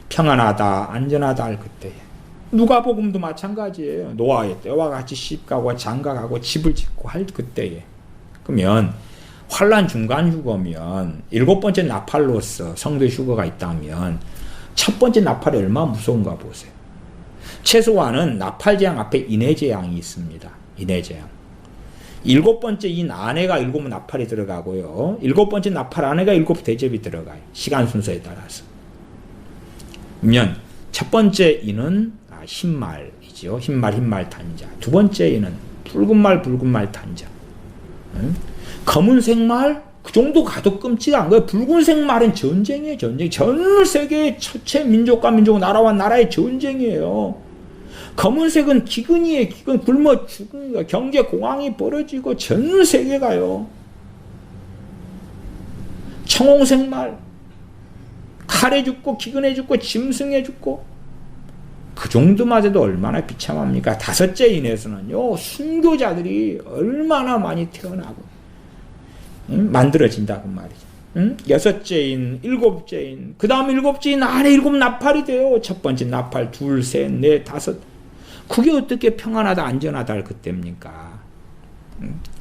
평안하다 안전하다 할 그때에. 누가복음도 마찬가지예요. 노아의 때와 같이 시집가고 장가가고 집을 짓고 할 그때에. 그러면 환난 중간 휴거면 7번째 나팔로서 성도의 휴거가 있다면 첫 번째 나팔이 얼마나 무서운가 보세요. 최소한은 나팔재앙 앞에 인해재앙이 있습니다. 인해재앙. 7번째 이 안에가 7 나팔이 들어가고요. 7번째 나팔 안에가 7대접이 들어가요. 시간 순서에 따라서. 그러면 첫 번째 인은 흰말이죠. 흰말 단자. 두 번째 인은 붉은 말 단자. 검은색 말? 그 정도 가도 끔찍한 거예요. 붉은색 말은 전쟁이에요. 전쟁. 전 세계의 첫째 민족과 민족, 나라와 나라의 전쟁이에요. 검은색은 기근이에요. 기근 굶어 죽으니까 경제 공황이 벌어지고 전 세계가요. 청홍색 말 칼에 죽고 기근에 죽고 짐승에 죽고 그 정도마저도 얼마나 비참합니까? 다섯째 인에서는요 순교자들이 얼마나 많이 태어나고 만들어진다 그 말이죠. 여섯째 인, 일곱째 인, 그 다음 일곱째 인 안에 7 나팔이 돼요. 첫 번째 나팔, 둘, 셋, 넷, 다섯. 그게 어떻게 평안하다 안전하다 할 그때입니까?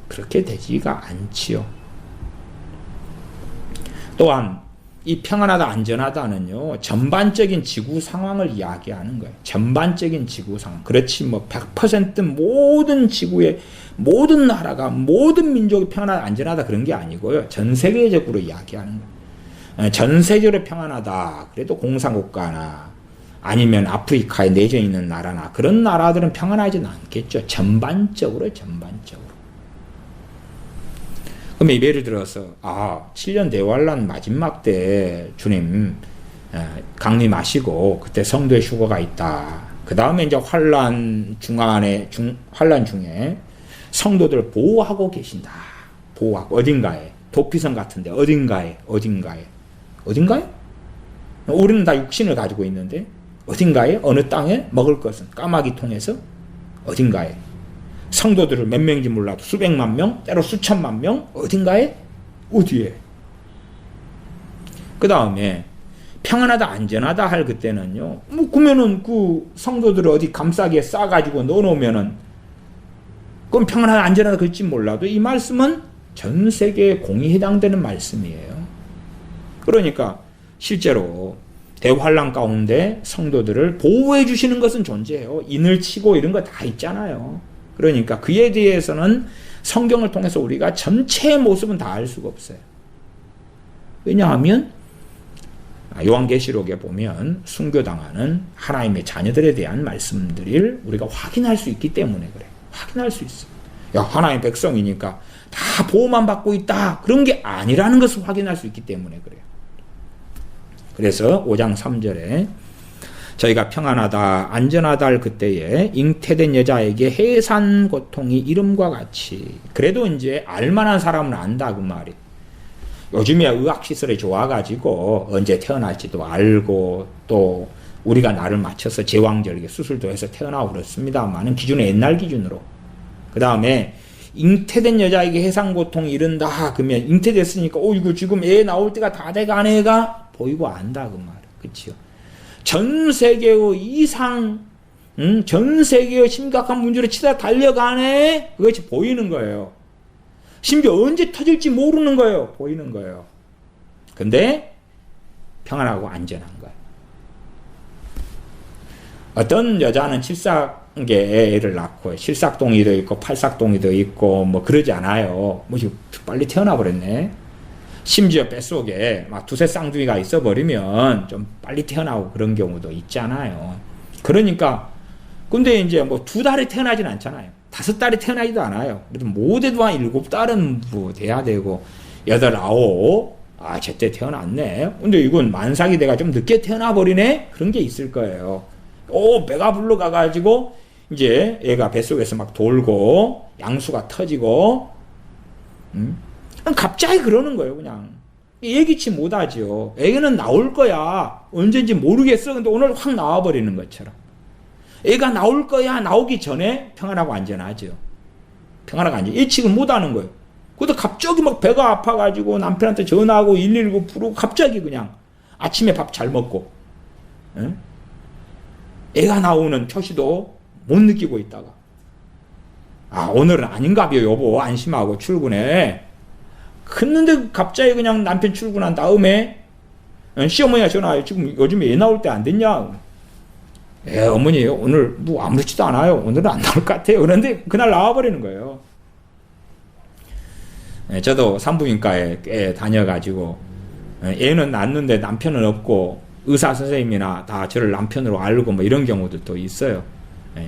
그렇게 되지가 않지요. 또한 이 평안하다 안전하다는요 전반적인 지구 상황을 이야기하는 거예요. 전반적인 지구 상황. 그렇지 100% 모든 지구의 모든 나라가 모든 민족이 평안하다 안전하다 그런 게 아니고요. 전 세계적으로 이야기하는 거예요. 전 세계로 평안하다. 그래도 공산국가나 아니면 아프리카에 내져 있는 나라나 그런 나라들은 평안하지는 않겠죠. 전반적으로. 그러면 예를 들어서 7년 대환란 마지막 때 주님 강림하시고 그때 성도의 휴거가 있다. 그 다음에 이제 환란 중에 성도들을 보호하고 계신다. 보호하고 어딘가에 도피성 같은데 어딘가에 우리는 다 육신을 가지고 있는데 어딘가에 어느 땅에 먹을 것은 까마귀 통해서 어딘가에 성도들을 몇 명인지 몰라도 수백만 명 때로 수천만 명 어딘가에 어디에 그 다음에 평안하다 안전하다 할 그때는요 그러면은 그 성도들을 어디 감싸기에 싸가지고 넣어놓으면은 그럼 평안하다 안전하다 그럴지 몰라도 이 말씀은 전 세계에 공이 해당되는 말씀이에요. 그러니까 실제로 대환란 가운데 성도들을 보호해 주시는 것은 존재해요. 인을 치고 이런 거 다 있잖아요. 그러니까 그에 대해서는 성경을 통해서 우리가 전체의 모습은 다 알 수가 없어요. 왜냐하면 요한계시록에 보면 순교당하는 하나님의 자녀들에 대한 말씀들을 우리가 확인할 수 있기 때문에 그래요. 확인할 수 있어요. 하나님의 백성이니까 다 보호만 받고 있다. 그런 게 아니라는 것을 확인할 수 있기 때문에 그래요. 그래서 5장 3절에 저희가 평안하다 안전하다 할 그때에 잉태된 여자에게 해산 고통이 이름과 같이 그래도 이제 알만한 사람은 안다 그 말이. 요즘에 의학시설이 좋아가지고 언제 태어날지도 알고 또 우리가 나를 맞춰서 제왕절개 수술도 해서 태어나고 그렇습니다만은 기준은 옛날 기준으로 그 다음에 잉태된 여자에게 해산 고통이 이른다 그러면 잉태됐으니까 이거 지금 애 나올 때가 다 돼간 애가 보이고 안다 그 말. 그치요? 전 세계의 전 세계의 심각한 문제로 치다 달려가네. 그것이 보이는 거예요. 심지어 언제 터질지 모르는 거예요. 보이는 거예요. 근데 평안하고 안전한 거예요. 어떤 여자는 칠삭계 애를 낳고 실삭동이도 있고 팔삭동이도 있고 뭐 그러지 않아요. 뭐 빨리 태어나 버렸네. 심지어 뱃속에 막 두세 쌍둥이가 있어버리면 좀 빨리 태어나고 그런 경우도 있잖아요. 그러니까 근데 이제 뭐 2달에 태어나진 않잖아요. 5달에 태어나지도 않아요. 그래도 못해도 한 7달은 뭐 돼야 되고 8, 9 제때 태어났네. 근데 이건 만삭이 돼가 좀 늦게 태어나 버리네. 그런 게 있을 거예요. 배가 불러가가지고 이제 애가 뱃속에서 막 돌고 양수가 터지고 갑자기 그러는 거예요. 그냥 예기치 못하죠. 애는 나올 거야. 언제인지 모르겠어. 근데 오늘 확 나와버리는 것처럼 애가 나올 거야. 나오기 전에 평안하고 안전하죠. 평안하고 안전. 예측을 못하는 거예요. 그것도 갑자기 막 배가 아파가지고 남편한테 전화하고 119 부르고 갑자기 그냥 아침에 밥 잘 먹고 애가 나오는 표시도 못 느끼고 있다가 오늘은 아닌가 봐요 여보 안심하고 출근해. 그런데 갑자기 그냥 남편 출근한 다음에 시어머니가 전화해요. 지금 요즘에 애 나올 때 안 됐냐? 어머니 오늘 뭐 아무렇지도 않아요. 오늘은 안 나올 것 같아요. 그런데 그날 나와버리는 거예요. 저도 산부인과에 다녀가지고 애는 낳는데 남편은 없고 의사 선생님이나 다 저를 남편으로 알고 뭐 이런 경우도 있어요.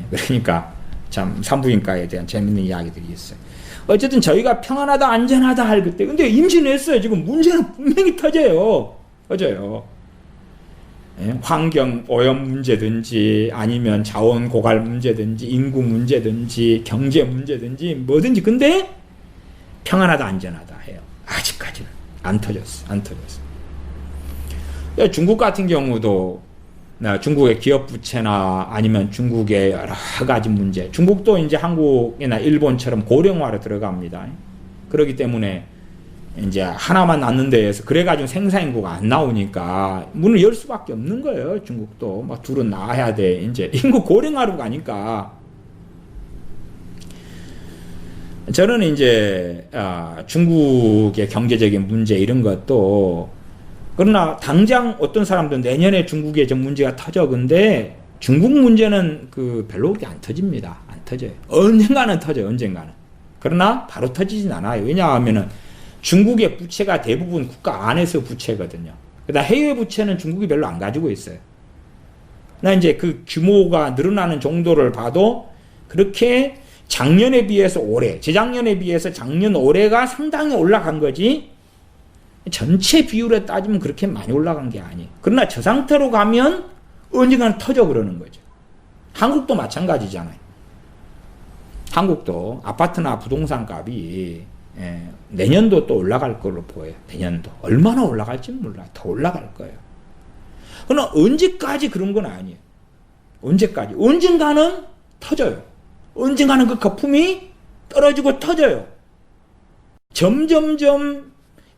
그러니까 참 산부인과에 대한 재밌는 이야기들이 있어요. 어쨌든 저희가 평안하다 안전하다 할 그때 근데 임신했어요. 지금 문제는 분명히 터져요. 환경 오염 문제든지 아니면 자원 고갈 문제든지 인구 문제든지 경제 문제든지 뭐든지 근데 평안하다 안전하다 해요. 아직까지는 안 터졌어. 중국 같은 경우도 중국의 기업 부채나 아니면 중국의 여러 가지 문제. 중국도 이제 한국이나 일본처럼 고령화로 들어갑니다. 그렇기 때문에 이제 하나만 낳는 데에서 그래가지고 생산인구가 안 나오니까 문을 열 수밖에 없는 거예요. 중국도 막 둘은 낳아야 돼. 이제 인구 고령화로 가니까 저는 이제 중국의 경제적인 문제 이런 것도 그러나 당장 어떤 사람들은 내년에 중국에 좀 문제가 터져. 근데 중국 문제는 별로 그렇게 안 터집니다. 안 터져요. 언젠가는 터져요. 언젠가는. 그러나 바로 터지진 않아요. 왜냐하면은 중국의 부채가 대부분 국가 안에서 부채거든요. 그다음 해외 부채는 중국이 별로 안 가지고 있어요. 나 이제 그 규모가 늘어나는 정도를 봐도 그렇게 작년에 비해서 올해, 재작년에 비해서 작년 올해가 상당히 올라간 거지 전체 비율에 따지면 그렇게 많이 올라간 게 아니에요. 그러나 저 상태로 가면 언젠가는 터져 그러는 거죠. 한국도 마찬가지잖아요. 한국도 아파트나 부동산 값이 내년도 또 올라갈 걸로 보여요. 내년도. 얼마나 올라갈지 몰라요. 더 올라갈 거예요. 그러나 언제까지 그런 건 아니에요. 언제까지. 언젠가는 터져요. 언젠가는 그 거품이 떨어지고 터져요. 점점점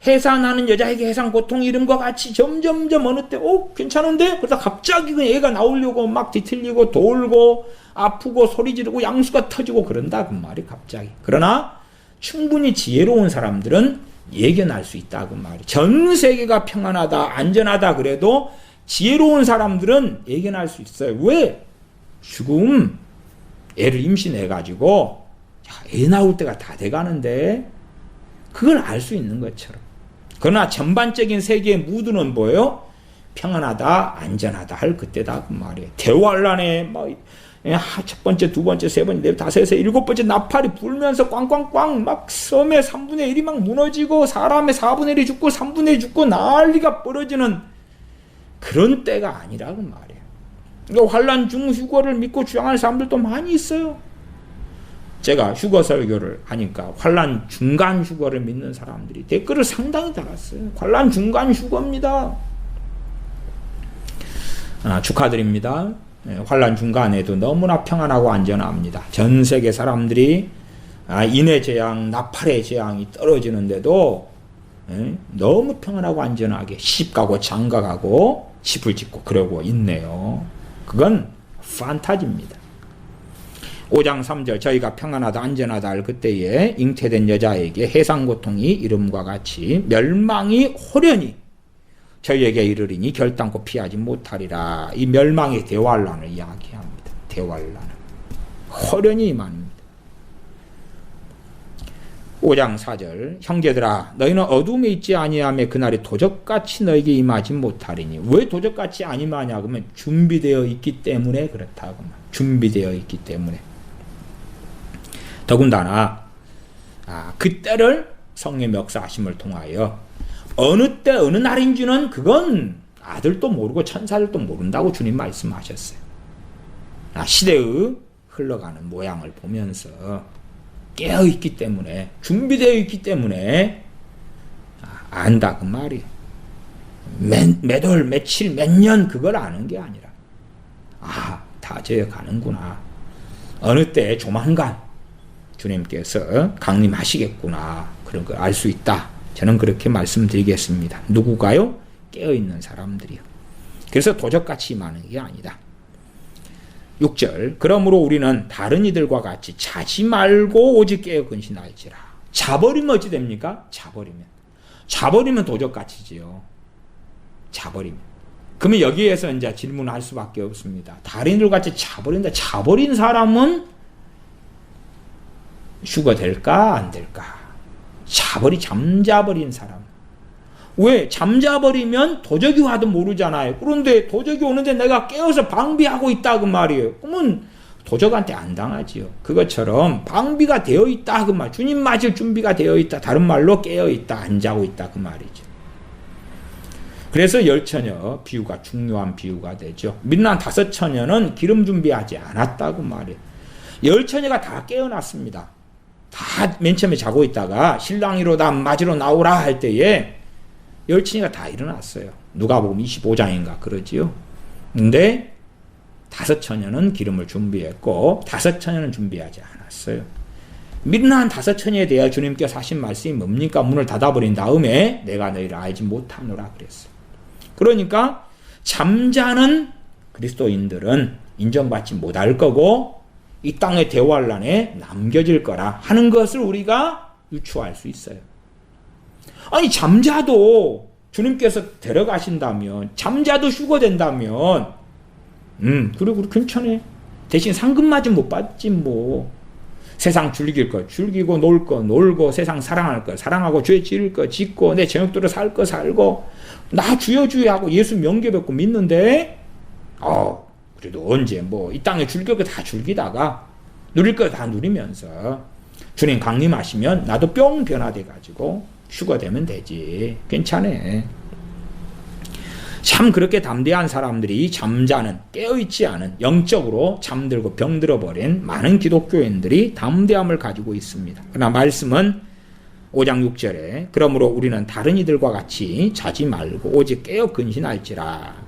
해산하는 여자에게 해산 고통 이름과 같이 점점점 어느 때 괜찮은데? 그러다 갑자기 그 애가 나오려고 막 뒤틀리고 돌고 아프고 소리 지르고 양수가 터지고 그런다 그 말이 갑자기. 그러나 충분히 지혜로운 사람들은 예견할 수 있다 그 말이. 전 세계가 평안하다 안전하다 그래도 지혜로운 사람들은 예견할 수 있어요. 왜? 지금 애를 임신해가지고 애 나올 때가 다 돼가는데 그걸 알 수 있는 것처럼. 그러나 전반적인 세계의 무드는 뭐예요? 평안하다, 안전하다 할 그때다 그 말이에요. 대환란에 첫 번째, 두 번째, 세 번째, 네, 다섯에서 일곱 번째 나팔이 불면서 꽝꽝꽝 막 섬의 3분의 1이 막 무너지고 사람의 4분의 1이 죽고 3분의 1이 죽고 난리가 벌어지는 그런 때가 아니라 그 말이에요. 그러니까 환란 중 휴거를 믿고 주장하는 사람들도 많이 있어요. 제가 휴거 설교를 하니까 환란 중간 휴거를 믿는 사람들이 댓글을 상당히 달았어요. 환란 중간 휴거입니다. 축하드립니다. 환란 중간에도 너무나 평안하고 안전합니다. 전 세계 사람들이 인해 재앙, 나팔의 재앙이 떨어지는데도 너무 평안하고 안전하게 시집가고 장가가고 집을 짓고 그러고 있네요. 그건 판타지입니다. 5장 3절 저희가 평안하다 안전하다 할 그때에 잉태된 여자에게 해상고통이 이름과 같이 멸망이 호련히 저희에게 이르리니 결단코 피하지 못하리라. 이 멸망의 대환란을 이야기합니다. 대환란을 호련히 임합니다. 5장 4절 형제들아 너희는 어둠에 있지 아니하며 그날이 도적같이 너희에게 임하지 못하리니. 왜 도적같이 안 임하냐 그러면 준비되어 있기 때문에 그렇다고. 준비되어 있기 때문에. 더군다나 그때를 성령의 역사하심을 통하여 어느 때 어느 날인지는 그건 아들도 모르고 천사들도 모른다고 주님 말씀하셨어요. 시대의 흘러가는 모양을 보면서 깨어있기 때문에 준비되어 있기 때문에 안다 그 말이에요. 몇 월 며칠 몇 년 그걸 아는 게 아니라 다 저어가는구나. 어느 때 조만간 주님께서 강림하시겠구나. 그런 걸 알 수 있다. 저는 그렇게 말씀드리겠습니다. 누구가요? 깨어있는 사람들이요. 그래서 도적같이 임하는 게 아니다. 6절 그러므로 우리는 다른 이들과 같이 자지 말고 오직 깨어 근신할지라. 자버리면 어찌 됩니까? 자버리면 도적같이지요. 자버리면. 그러면 여기에서 이제 질문할 수밖에 없습니다. 다른 이들과 같이 자버린다. 자버린 사람은 휴거될까 안 될까? 잠자버린 사람. 왜? 잠자버리면 도적이 와도 모르잖아요. 그런데 도적이 오는데 내가 깨어서 방비하고 있다 그 말이에요. 그러면 도적한테 안 당하지요. 그것처럼 방비가 되어 있다 그 말. 주님 맞을 준비가 되어 있다. 다른 말로 깨어 있다. 안 자고 있다 그 말이죠. 그래서 열처녀 비유가 중요한 비유가 되죠. 민난 5처녀는 기름 준비하지 않았다 그 말이에요. 열처녀가 다 깨어났습니다. 다 맨 처음에 자고 있다가 신랑이로다 맞으러 나오라 할 때에 열친이가 다 일어났어요. 누가복음 25장인가 그러지요. 근데 5처녀는 기름을 준비했고 5처녀는 준비하지 않았어요. 미련한 5처녀에 대해 주님께서 하신 말씀이 뭡니까? 문을 닫아버린 다음에 내가 너희를 알지 못하노라 그랬어요. 그러니까 잠자는 그리스도인들은 인정받지 못할 거고 이 땅의 대환란에 남겨질 거라 하는 것을 우리가 유추할 수 있어요. 아니 잠자도 주님께서 데려가신다면 잠자도 휴거된다면 그리고 괜찮아. 대신 상급마저 못 받지 뭐. 세상 즐길 거 즐기고 놀 거 놀고 세상 사랑할 거 사랑하고 죄 지을 거 짓고 내 정욕대로 살 거 살고 나 주여 주여 하고 예수 명계 뵙고 믿는데 그래도 언제 뭐 이 땅에 즐길 거 다 즐기다가 누릴 거 다 누리면서 주님 강림하시면 나도 뿅 변화돼가지고 휴거되면 되지. 괜찮아. 참 그렇게 담대한 사람들이 잠자는, 깨어있지 않은, 영적으로 잠들고 병들어버린 많은 기독교인들이 담대함을 가지고 있습니다. 그러나 말씀은 5장 6절에 그러므로 우리는 다른 이들과 같이 자지 말고 오직 깨어 근신할지라.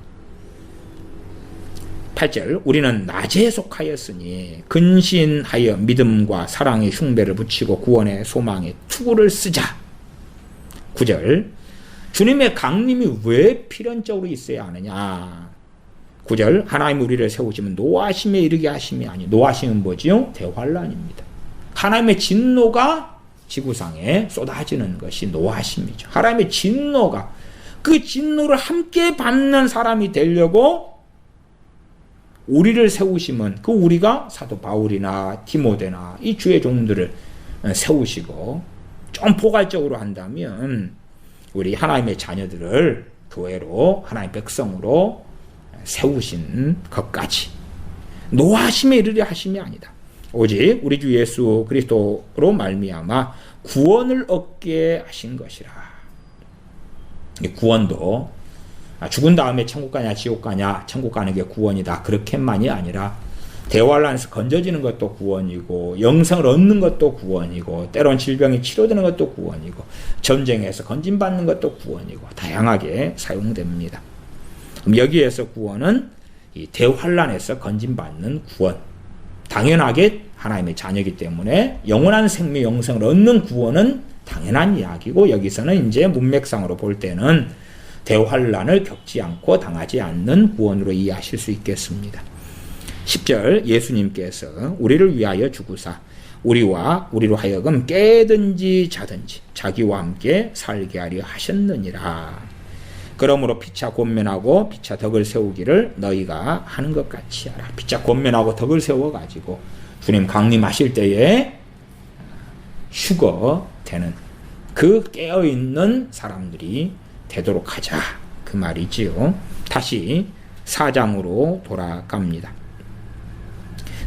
8절 우리는 낮에 속하였으니 근신하여 믿음과 사랑의 흉배를 붙이고 구원의 소망에 투구를 쓰자. 9절 주님의 강림이 왜 필연적으로 있어야 하느냐. 9절 하나님 우리를 세우시면 노하심에 이르게 하심이 아니, 노하심은 뭐지요? 대환란입니다. 하나님의 진노가 지구상에 쏟아지는 것이 노하심이죠. 하나님의 진노가, 그 진노를 함께 받는 사람이 되려고 우리를 세우시면 그 우리가 사도 바울이나 디모데나 이 주의 종들을 세우시고 좀 포괄적으로 한다면 우리 하나님의 자녀들을 교회로 하나님의 백성으로 세우신 것까지 노하심에 이르려 하심이 아니다. 오직 우리 주 예수 그리스도로 말미암아 구원을 얻게 하신 것이라. 구원도 죽은 다음에 천국 가냐 지옥 가냐, 천국 가는 게 구원이다 그렇게만이 아니라 대환란에서 건져지는 것도 구원이고 영생을 얻는 것도 구원이고 때론 질병이 치료되는 것도 구원이고 전쟁에서 건진받는 것도 구원이고 다양하게 사용됩니다. 그럼 여기에서 구원은 이 대환란에서 건진받는 구원, 당연하게 하나님의 자녀이기 때문에 영원한 생명 영생을 얻는 구원은 당연한 이야기고, 여기서는 이제 문맥상으로 볼 때는 대환란을 겪지 않고 당하지 않는 구원으로 이해하실 수 있겠습니다. 10절 예수님께서 우리를 위하여 죽으사 우리로 하여금 깨든지 자든지 자기와 함께 살게 하려 하셨느니라. 그러므로 피차 권면하고 피차 덕을 세우기를 너희가 하는 것 같이 하라. 피차 권면하고 덕을 세워가지고 주님 강림하실 때에 휴거되는 그 깨어있는 사람들이 되도록 하자, 그 말이지요. 다시 4장으로 돌아갑니다.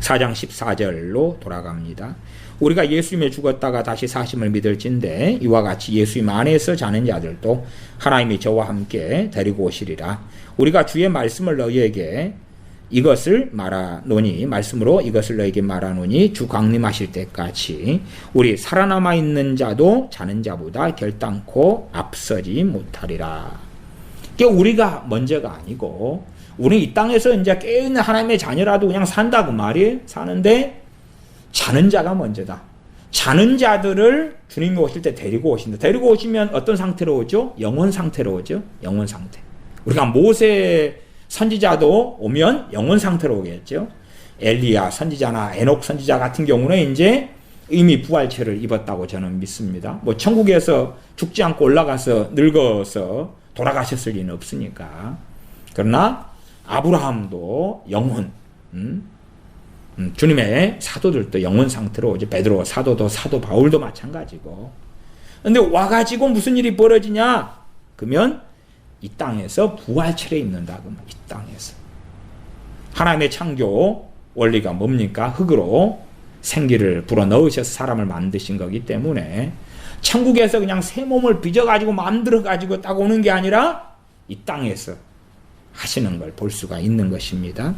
4장 14절로 돌아갑니다. 우리가 예수님에 죽었다가 다시 사심을 믿을진대 이와 같이 예수님 안에서 자는 자들도 하나님이 저와 함께 데리고 오시리라. 우리가 주의 말씀을 너희에게 이것을 말하노니, 말씀으로 이것을 너희에게 말하노니 주 강림하실 때까지 우리 살아남아 있는 자도 자는 자보다 결단코 앞서지 못하리라. 그러니까 우리가 먼저가 아니고 우리 이 땅에서 이제 깨어있는 하나님의 자녀라도 그냥 산다 그 말이에요. 사는데 자는 자가 먼저다. 자는 자들을 주님이 오실 때 데리고 오신다. 데리고 오시면 어떤 상태로 오죠? 영혼 상태로 오죠. 영혼 상태. 우리가 모세 선지자도 오면 영혼 상태로 오겠죠. 엘리야 선지자나 에녹 선지자 같은 경우는 이제 이미 부활체를 입었다고 저는 믿습니다. 뭐 천국에서 죽지 않고 올라가서 늙어서 돌아가셨을 리는 없으니까. 그러나 아브라함도 영혼, 주님의 사도들도 영혼 상태로 오죠. 베드로 사도도 사도 바울도 마찬가지고. 근데 와가지고 무슨 일이 벌어지냐? 그러면 이 땅에서 부활체를 입는다. 그러면 이 땅에서 하나님의 창조 원리가 뭡니까? 흙으로 생기를 불어넣으셔서 사람을 만드신 거기 때문에 천국에서 그냥 새 몸을 빚어가지고 만들어가지고 딱 오는 게 아니라 이 땅에서 하시는 걸 볼 수가 있는 것입니다.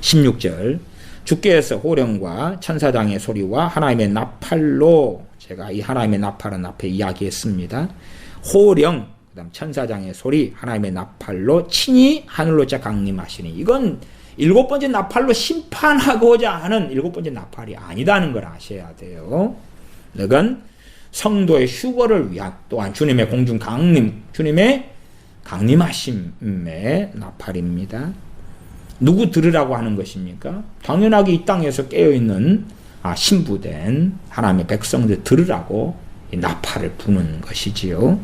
16절 주께서 호령과 천사장의 소리와 하나님의 나팔로, 제가 이 하나님의 나팔은 앞에 이야기했습니다. 호령, 그 다음 천사장의 소리, 하나님의 나팔로 친히 하늘로 강림하시니, 이건 7번째 나팔로 심판하고자 하는 7번째 나팔이 아니다는 걸 아셔야 돼요. 이건 성도의 휴거를 위한, 또한 주님의 공중 강림, 주님의 강림하심의 나팔입니다. 누구 들으라고 하는 것입니까? 당연하게 이 땅에서 깨어있는 신부된 하나님의 백성들 들으라고 이 나팔을 부는 것이지요.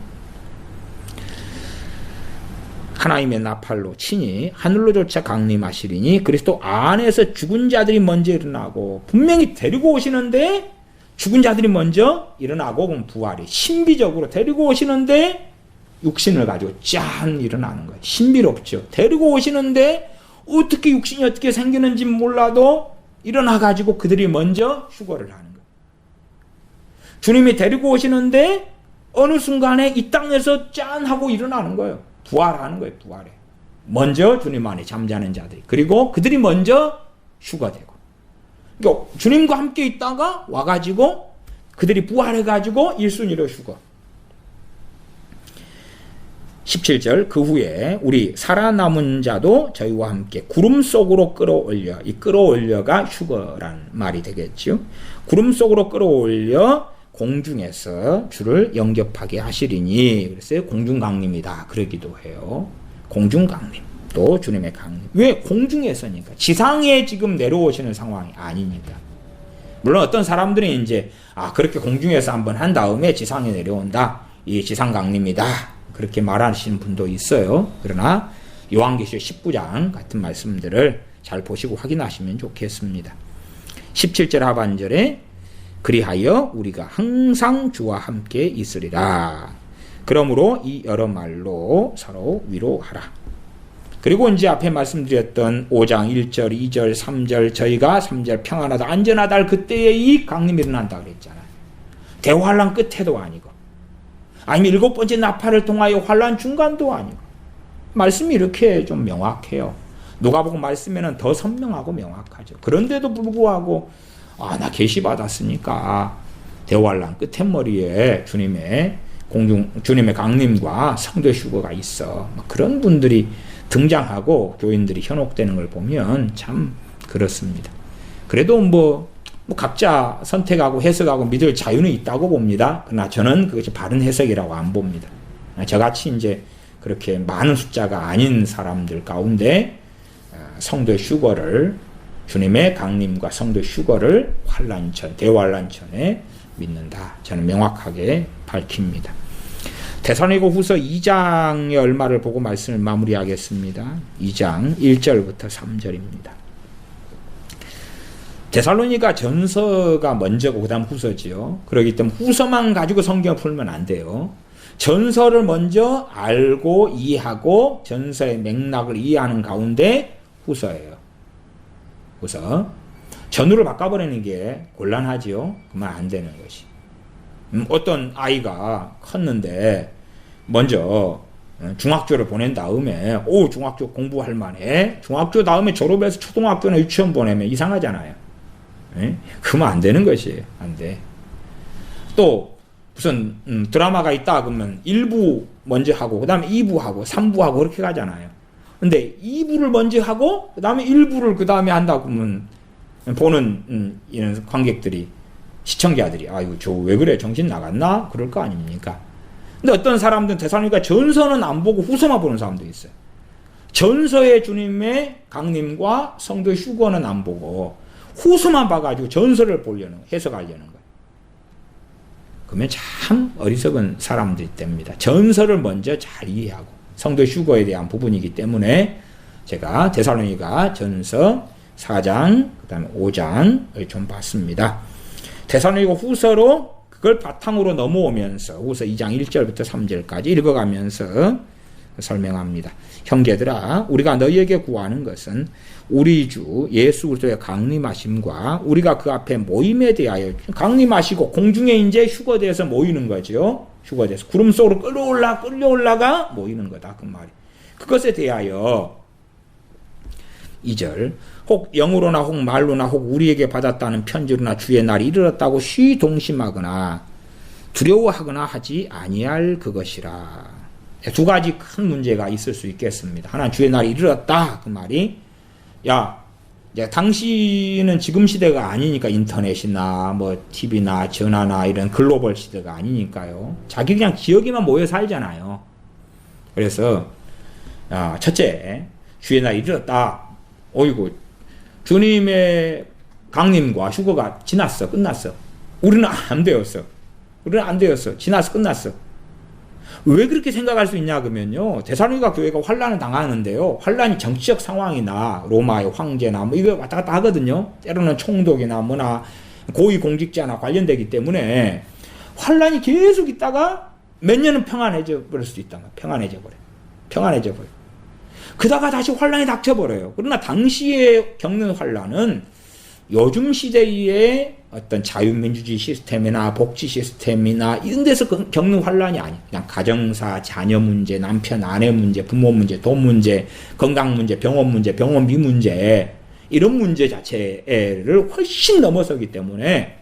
하나님의 나팔로 친히 하늘로조차 강림하시리니 그리스도 안에서 죽은 자들이 먼저 일어나고, 분명히 데리고 오시는데 죽은 자들이 먼저 일어나고, 그럼 부활이 신비적으로 데리고 오시는데 육신을 가지고 짠 일어나는 거예요. 신비롭죠. 데리고 오시는데 어떻게 육신이 어떻게 생기는지 몰라도 일어나가지고 그들이 먼저 휴거를 하는 거예요. 주님이 데리고 오시는데 어느 순간에 이 땅에서 짠 하고 일어나는 거예요. 부활하는 거예요. 부활해. 먼저 주님 안에 잠자는 자들이. 그리고 그들이 먼저 휴거되고. 그러니까 주님과 함께 있다가 와가지고 그들이 부활해가지고 1순위로 휴거. 17절 그 후에 우리 살아남은 자도 저희와 함께 구름 속으로 끌어올려. 이 끌어올려가 휴거란 말이 되겠죠. 구름 속으로 끌어올려 공중에서 주를 영접하게 하시리니. 그래서 공중강림이다 그러기도 해요. 공중강림 또 주님의 강림. 왜 공중에서니까? 지상에 지금 내려오시는 상황이 아니니까. 물론 어떤 사람들은 이제 그렇게 공중에서 한번 한 다음에 지상에 내려온다. 이 지상강림이다 그렇게 말하시는 분도 있어요. 그러나 요한계시록 19장 같은 말씀들을 잘 보시고 확인하시면 좋겠습니다. 17절 하반절에 그리하여 우리가 항상 주와 함께 있으리라. 그러므로 이 여러 말로 서로 위로하라. 그리고 이제 앞에 말씀드렸던 5장 1절, 2절, 3절 저희가 3절 평안하다 안전하다 할 그때에 이 강림이 일어난다 그랬잖아요. 대환란 끝에도 아니고 아니면 7번째 나팔을 통하여 환란 중간도 아니고 말씀이 이렇게 좀 명확해요. 누가복음 말씀에는 더 선명하고 명확하죠. 그런데도 불구하고 나 계시 받았으니까 대환란 끝머리에 주님의 강림과 성도의 휴거가 있어. 그런 분들이 등장하고 교인들이 현혹되는 걸 보면 참 그렇습니다. 그래도 뭐 각자 선택하고 해석하고 믿을 자유는 있다고 봅니다. 그러나 저는 그것이 바른 해석이라고 안 봅니다. 저같이 이제 그렇게 많은 숫자가 아닌 사람들 가운데 성도의 휴거를 주님의 강림과 성도의 휴거를 대환란천에 믿는다. 저는 명확하게 밝힙니다. 데살로니가 후서 2장의 얼마를 보고 말씀을 마무리하겠습니다. 2장 1절부터 3절입니다. 데살로니가 전서가 먼저고 그 다음 후서지요. 그렇기 때문에 후서만 가지고 성경을 풀면 안 돼요. 전서를 먼저 알고 이해하고 전서의 맥락을 이해하는 가운데 후서예요. 후서. 전후를 바꿔버리는 게 곤란하지요. 그러면 안 되는 것이. 어떤 아이가 컸는데 먼저 중학교를 보낸 다음에 중학교 공부할 만해. 중학교 다음에 졸업해서 초등학교나 유치원 보내면 이상하잖아요. 그러면 안 되는 것이에요. 안 돼. 또 무슨 드라마가 있다 그러면 1부 먼저 하고 그 다음에 2부 하고 3부 하고 그렇게 가잖아요. 근데 2부를 먼저 하고 그 다음에 1부를 그 다음에 한다 그러면 보는 이런 관객들이 시청자들이 이거 저 왜 그래 정신 나갔나 그럴 거 아닙니까? 근데 어떤 사람들은 데살로니가 전서는 안 보고 후서만 보는 사람도 있어요. 전서의 주님의 강림과 성도의 휴거는 안 보고 후서만 봐가지고 전서를 보려는 해석하려는 거예요. 그러면 참 어리석은 사람들이 됩니다. 전서를 먼저 잘 이해하고 성도의 휴거에 대한 부분이기 때문에 제가 데살로니가 전서 4장 그 다음에 5장을 좀 봤습니다. 데살로니가 후서로 그걸 바탕으로 넘어오면서 후서 2장 1절부터 3절까지 읽어가면서 설명합니다. 형제들아 우리가 너희에게 구하는 것은 우리 주 예수 그리스도의 강림하심과 우리가 그 앞에 모임에 대하여 강림하시고 공중에 이제 휴거돼서 모이는 거죠. 휴거돼서 구름 속으로 끌려올라가 모이는 거다 그 말이. 그것에 대하여 2절 혹 영으로나 혹 말로나 혹 우리에게 받았다는 편지로나 주의 날이 이르렀다고 동심하거나 두려워하거나 하지 아니할 그것이라. 두 가지 큰 문제가 있을 수 있겠습니다. 하나는 주의 날이 이르렀다 그 말이 이제 당시는 지금 시대가 아니니까 인터넷이나 뭐 TV나 전화나 이런 글로벌 시대가 아니니까요. 자기 그냥 지역에만 모여 살잖아요. 그래서 첫째 주의 날이 이르렀다. 어이구 주님의 강림과 휴거가 지났어. 끝났어. 우리는 안 되었어. 지났어. 끝났어. 왜 그렇게 생각할 수 있냐 그러면요. 데살로니가 교회가 환란을 당하는데요. 환란이 정치적 상황이나 로마의 황제나 뭐 이거 왔다 갔다 하거든요. 때로는 총독이나 뭐나 고위공직자나 관련되기 때문에 환란이 계속 있다가 몇 년은 평안해져 버릴 수도 있다. 평안해져 버려. 그다가 다시 환란이 닥쳐버려요. 그러나 당시에 겪는 환란은 요즘 시대의 어떤 자유민주주의 시스템이나 복지 시스템이나 이런 데서 겪는 환란이 아니에요. 그냥 가정사, 자녀 문제, 남편, 아내 문제, 부모 문제, 돈 문제, 건강 문제, 병원 문제, 병원비 문제, 이런 문제 자체를 훨씬 넘어서기 때문에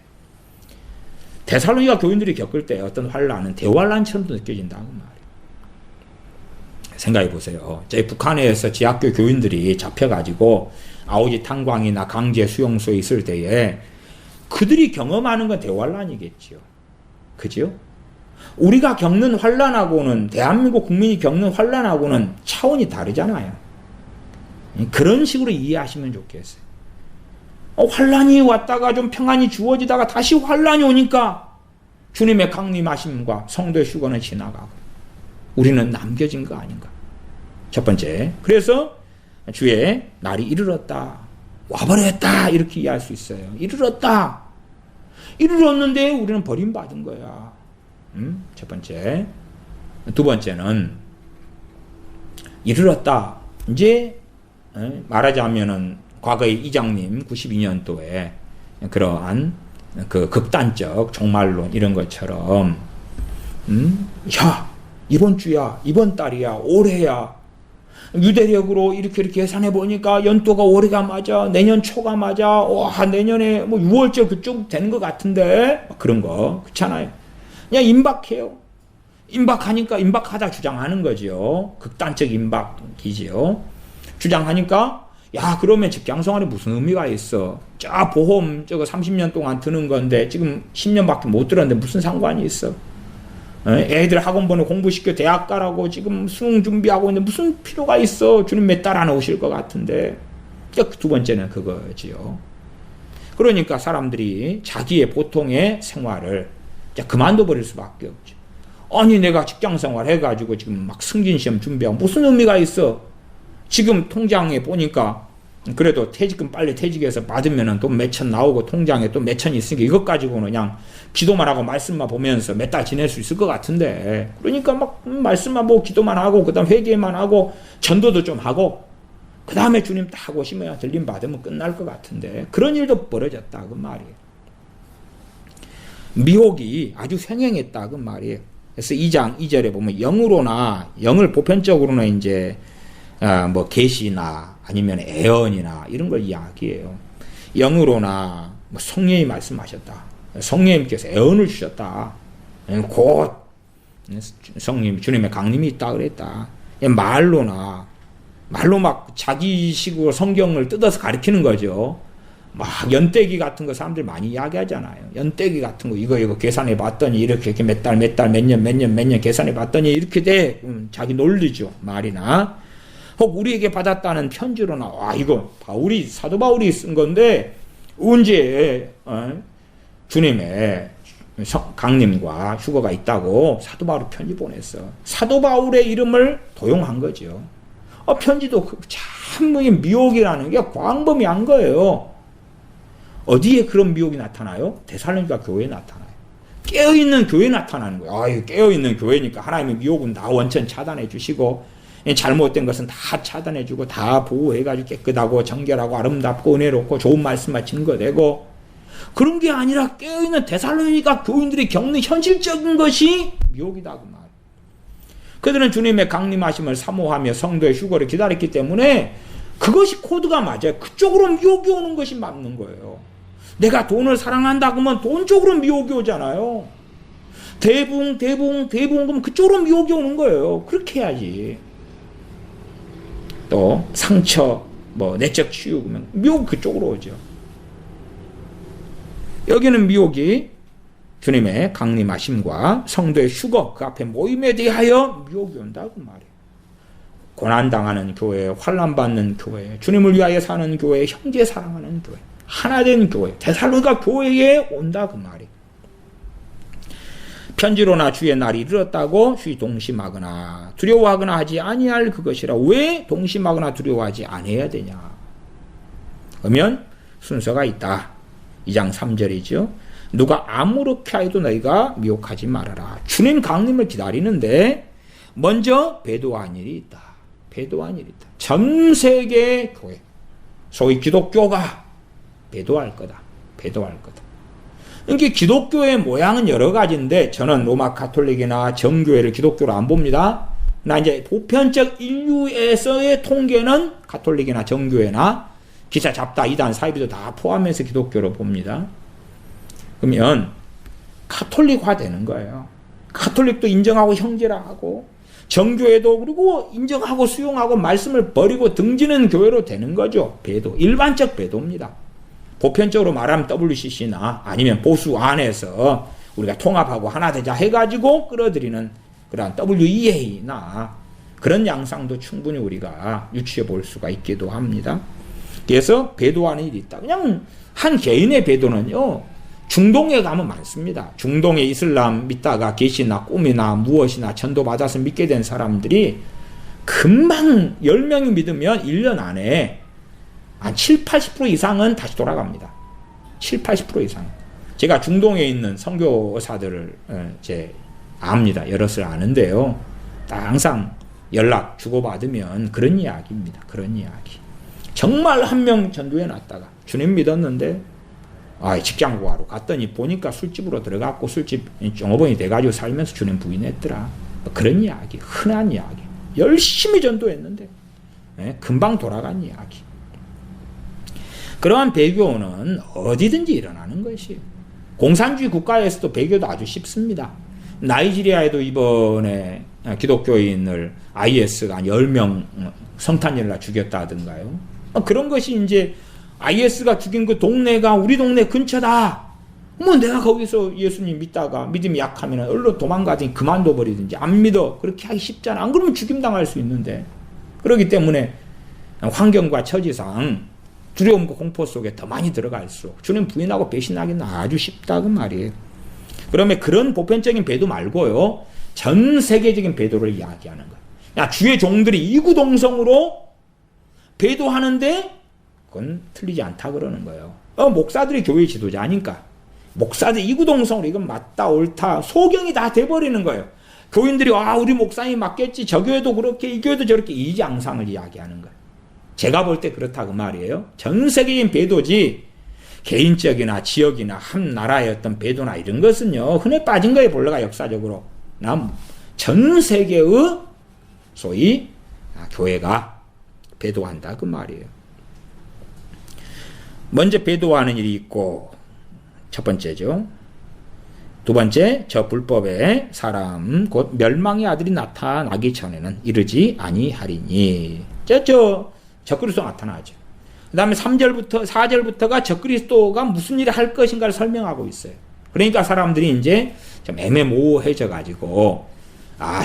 데살로니가 교인들이 겪을 때 어떤 환란은 대환란처럼도 느껴진다는 말이에요. 생각해 보세요. 저희 북한에서 지학교 교인들이 잡혀가지고 아오지 탄광이나 강제 수용소에 있을 때에 그들이 경험하는 건 대환란이겠지요. 그죠? 우리가 겪는 환란하고는, 대한민국 국민이 겪는 환란하고는 차원이 다르잖아요. 그런 식으로 이해하시면 좋겠어요. 환란이 왔다가 좀 평안이 주어지다가 다시 환란이 오니까 주님의 강림하심과 성도의 휴거는 지나가고 우리는 남겨진 거 아닌가. 첫 번째, 그래서 주의 날이 이르렀다, 와버렸다, 이렇게 이해할 수 있어요. 이르렀다. 이르렀는데 우리는 버림받은 거야. 첫 번째. 두 번째는 이르렀다. 이제 말하자면은 과거의 이장님 92년도에 그러한 그 극단적 종말론 이런 것처럼 야, 이번 주야, 이번 달이야, 올해야, 유대력으로 이렇게 계산해 보니까 연도가 올해가 맞아, 내년 초가 맞아, 와, 내년에 뭐 6월째 그쪽 되는 것 같은데, 그런 거 그렇잖아요. 그냥 임박해요. 임박하니까 임박하다 주장하는 거죠. 극단적 임박이지요. 주장하니까 야, 그러면 직장생활에 무슨 의미가 있어? 자, 보험 저거 30년 동안 드는 건데 지금 10년밖에 못 들었는데 무슨 상관이 있어? 애들 학원 보내 공부시켜 대학 가라고 지금 수능 준비하고 있는데 무슨 필요가 있어? 주님 몇 달 안에 오실 것 같은데. 두 번째는 그거지요. 그러니까 사람들이 자기의 보통의 생활을 그만둬 버릴 수밖에 없죠. 아니, 내가 직장생활 해가지고 지금 막 승진시험 준비하고 무슨 의미가 있어? 지금 통장에 보니까 그래도 퇴직금 빨리 퇴직해서 받으면은 돈 몇천 나오고 통장에 또 몇천이 있으니까 이것 가지고는 그냥 기도만 하고 말씀만 보면서 몇 달 지낼 수 있을 것 같은데, 그러니까 막 말씀만 보고 기도만 하고 그 다음 회개만 하고 전도도 좀 하고 그 다음에 주님 딱 오시면 들림 받으면 끝날 것 같은데 그런 일도 벌어졌다 그 말이에요. 미혹이 아주 횡행했다 그 말이에요. 그래서 2장 2절에 보면 영으로나, 영을 보편적으로는 이제 뭐 계시나 아니면 애언이나 이런 걸 이야기해요. 영으로나 뭐 성령이 말씀하셨다. 성령님께서 애언을 주셨다. 곧 성령 주님의 강림이 있다 그랬다. 말로나, 말로 막 자기식으로 성경을 뜯어서 가르치는 거죠. 막 연대기 같은 거 사람들 많이 이야기하잖아요. 연대기 같은 거 이거 계산해 봤더니 이렇게 몇 달 몇 년 계산해 봤더니 이렇게 돼. 자기 논리죠. 말이나 혹 우리에게 받았다는 편지로나, 이거 바울이, 사도 바울이 쓴 건데 언제 주님의 강림과 휴거가 있다고 사도 바울이 편지 보냈어. 사도 바울의 이름을 도용한 거죠. 편지도 참 미혹이라는 게 광범위한 거예요. 어디에 그런 미혹이 나타나요? 데살로니가 교회에 나타나요. 깨어있는 교회에 나타나는 거예요. 깨어있는 교회니까 하나님의 미혹은 다 원천 차단해 주시고 잘못된 것은 다 차단해주고 다 보호해가지고 깨끗하고 정결하고 아름답고 은혜롭고 좋은 말씀만 증거되고, 그런 게 아니라 깨어있는 데살로니가 교인들이 겪는 현실적인 것이 미혹이다 그 말. 그들은 주님의 강림하심을 사모하며 성도의 휴거를 기다렸기 때문에 그것이 코드가 맞아요. 그쪽으로 미혹이 오는 것이 맞는 거예요. 내가 돈을 사랑한다 그러면 돈 쪽으로 미혹이 오잖아요. 대붕 그럼 그쪽으로 미혹이 오는 거예요. 그렇게 해야지. 또 상처, 내적 치유 그러면 미혹 그쪽으로 오죠. 여기는 미혹이 주님의 강림하심과 성도의 휴거, 그 앞에 모임에 대하여 미혹이 온다고 말이에요. 고난당하는 교회, 환난받는 교회, 주님을 위하여 사는 교회, 형제 사랑하는 교회, 하나된 교회, 데살로니가 교회에 온다 그 말이에요. 편지로나 주의 날이 이르렀다고 휴이 동심하거나 두려워하거나 하지 아니할 그것이라. 왜 동심하거나 두려워하지 아니해야 되냐? 그러면 순서가 있다. 2장 3절이죠. 누가 아무렇게 해도 너희가 미혹하지 말아라. 주님 강림을 기다리는데 먼저 배도한 일이 있다. 배도한 일이 있다. 전 세계 교회, 소위 기독교가 배도할 거다. 배도할 거다. 이게 기독교의 모양은 여러 가지인데 저는 로마 가톨릭이나 정교회를 기독교로 안 봅니다. 나 이제 보편적 인류에서의 통계는 가톨릭이나 정교회나 기사 잡다, 이단, 사이비도 다 포함해서 기독교로 봅니다. 그러면 가톨릭화 되는 거예요. 가톨릭도 인정하고 형제라하고 정교회도 그리고 인정하고 수용하고 말씀을 버리고 등지는 교회로 되는 거죠. 배도. 일반적 배도입니다. 보편적으로 말하면 WCC나 아니면 보수 안에서 우리가 통합하고 하나 되자 해가지고 끌어들이는 그런 WEA나 그런 양상도 충분히 우리가 유추해 볼 수가 있기도 합니다. 그래서 배도하는 일이 있다. 그냥 한 개인의 배도는요, 중동에 가면 많습니다. 중동에 이슬람 믿다가 계시나 꿈이나 무엇이나 전도받아서 믿게 된 사람들이 금방 10명이 믿으면 1년 안에 한 7, 80% 이상은 다시 돌아갑니다. 7, 80% 이상. 제가 중동에 있는 선교사들을 제 압니다. 여럿을 아는데요. 항상 연락 주고받으면 그런 이야기입니다. 그런 이야기. 정말 한 명 전도해 놨다가 주님 믿었는데 직장 구하러 갔더니 보니까 술집으로 들어갔고 술집 종업원이 돼가지고 살면서 주님 부인했더라. 그런 이야기. 흔한 이야기. 열심히 전도했는데 금방 돌아간 이야기. 그러한 배교는 어디든지 일어나는 것이에요. 공산주의 국가에서도 배교도 아주 쉽습니다. 나이지리아에도 이번에 기독교인을 IS가 한 10명 성탄절날 죽였다든가요. 그런 것이 이제 IS가 죽인 그 동네가 우리 동네 근처다. 뭐 내가 거기서 예수님 믿다가 믿음이 약하면 얼른 도망가든지 그만둬 버리든지 안 믿어. 그렇게 하기 쉽잖아. 안 그러면 죽임당할 수 있는데. 그렇기 때문에 환경과 처지상 두려움과 공포 속에 더 많이 들어갈수록 주님 부인하고 배신하기는 아주 쉽다 그 말이에요. 그러면 그런 보편적인 배도 말고요, 전 세계적인 배도를 이야기하는 거예요. 야, 주의 종들이 이구동성으로 배도하는데 그건 틀리지 않다 그러는 거예요. 목사들이 교회 지도자 아니까 목사들이 이구동성으로 이건 맞다 옳다 소경이 다 돼버리는 거예요. 교인들이 우리 목사님이 맞겠지, 저 교회도 그렇게 이 교회도 저렇게 이장상을 이야기하는 거예요. 제가 볼 때 그렇다 그 말이에요. 전 세계적인 배도지 개인적이나 지역이나 한 나라의 어떤 배도나 이런 것은요, 흔해 빠진 거예요. 본래가 역사적으로. 전 세계의 소위 교회가 배도한다 그 말이에요. 먼저 배도하는 일이 있고, 첫 번째죠. 두 번째, 저 불법의 사람 곧 멸망의 아들이 나타나기 전에는 이르지 아니하리니. 적그리스도 나타나죠. 그 다음에 3절부터 4절부터가 적그리스도가 무슨 일을 할 것인가를 설명하고 있어요. 그러니까 사람들이 이제 좀 애매모호해져 가지고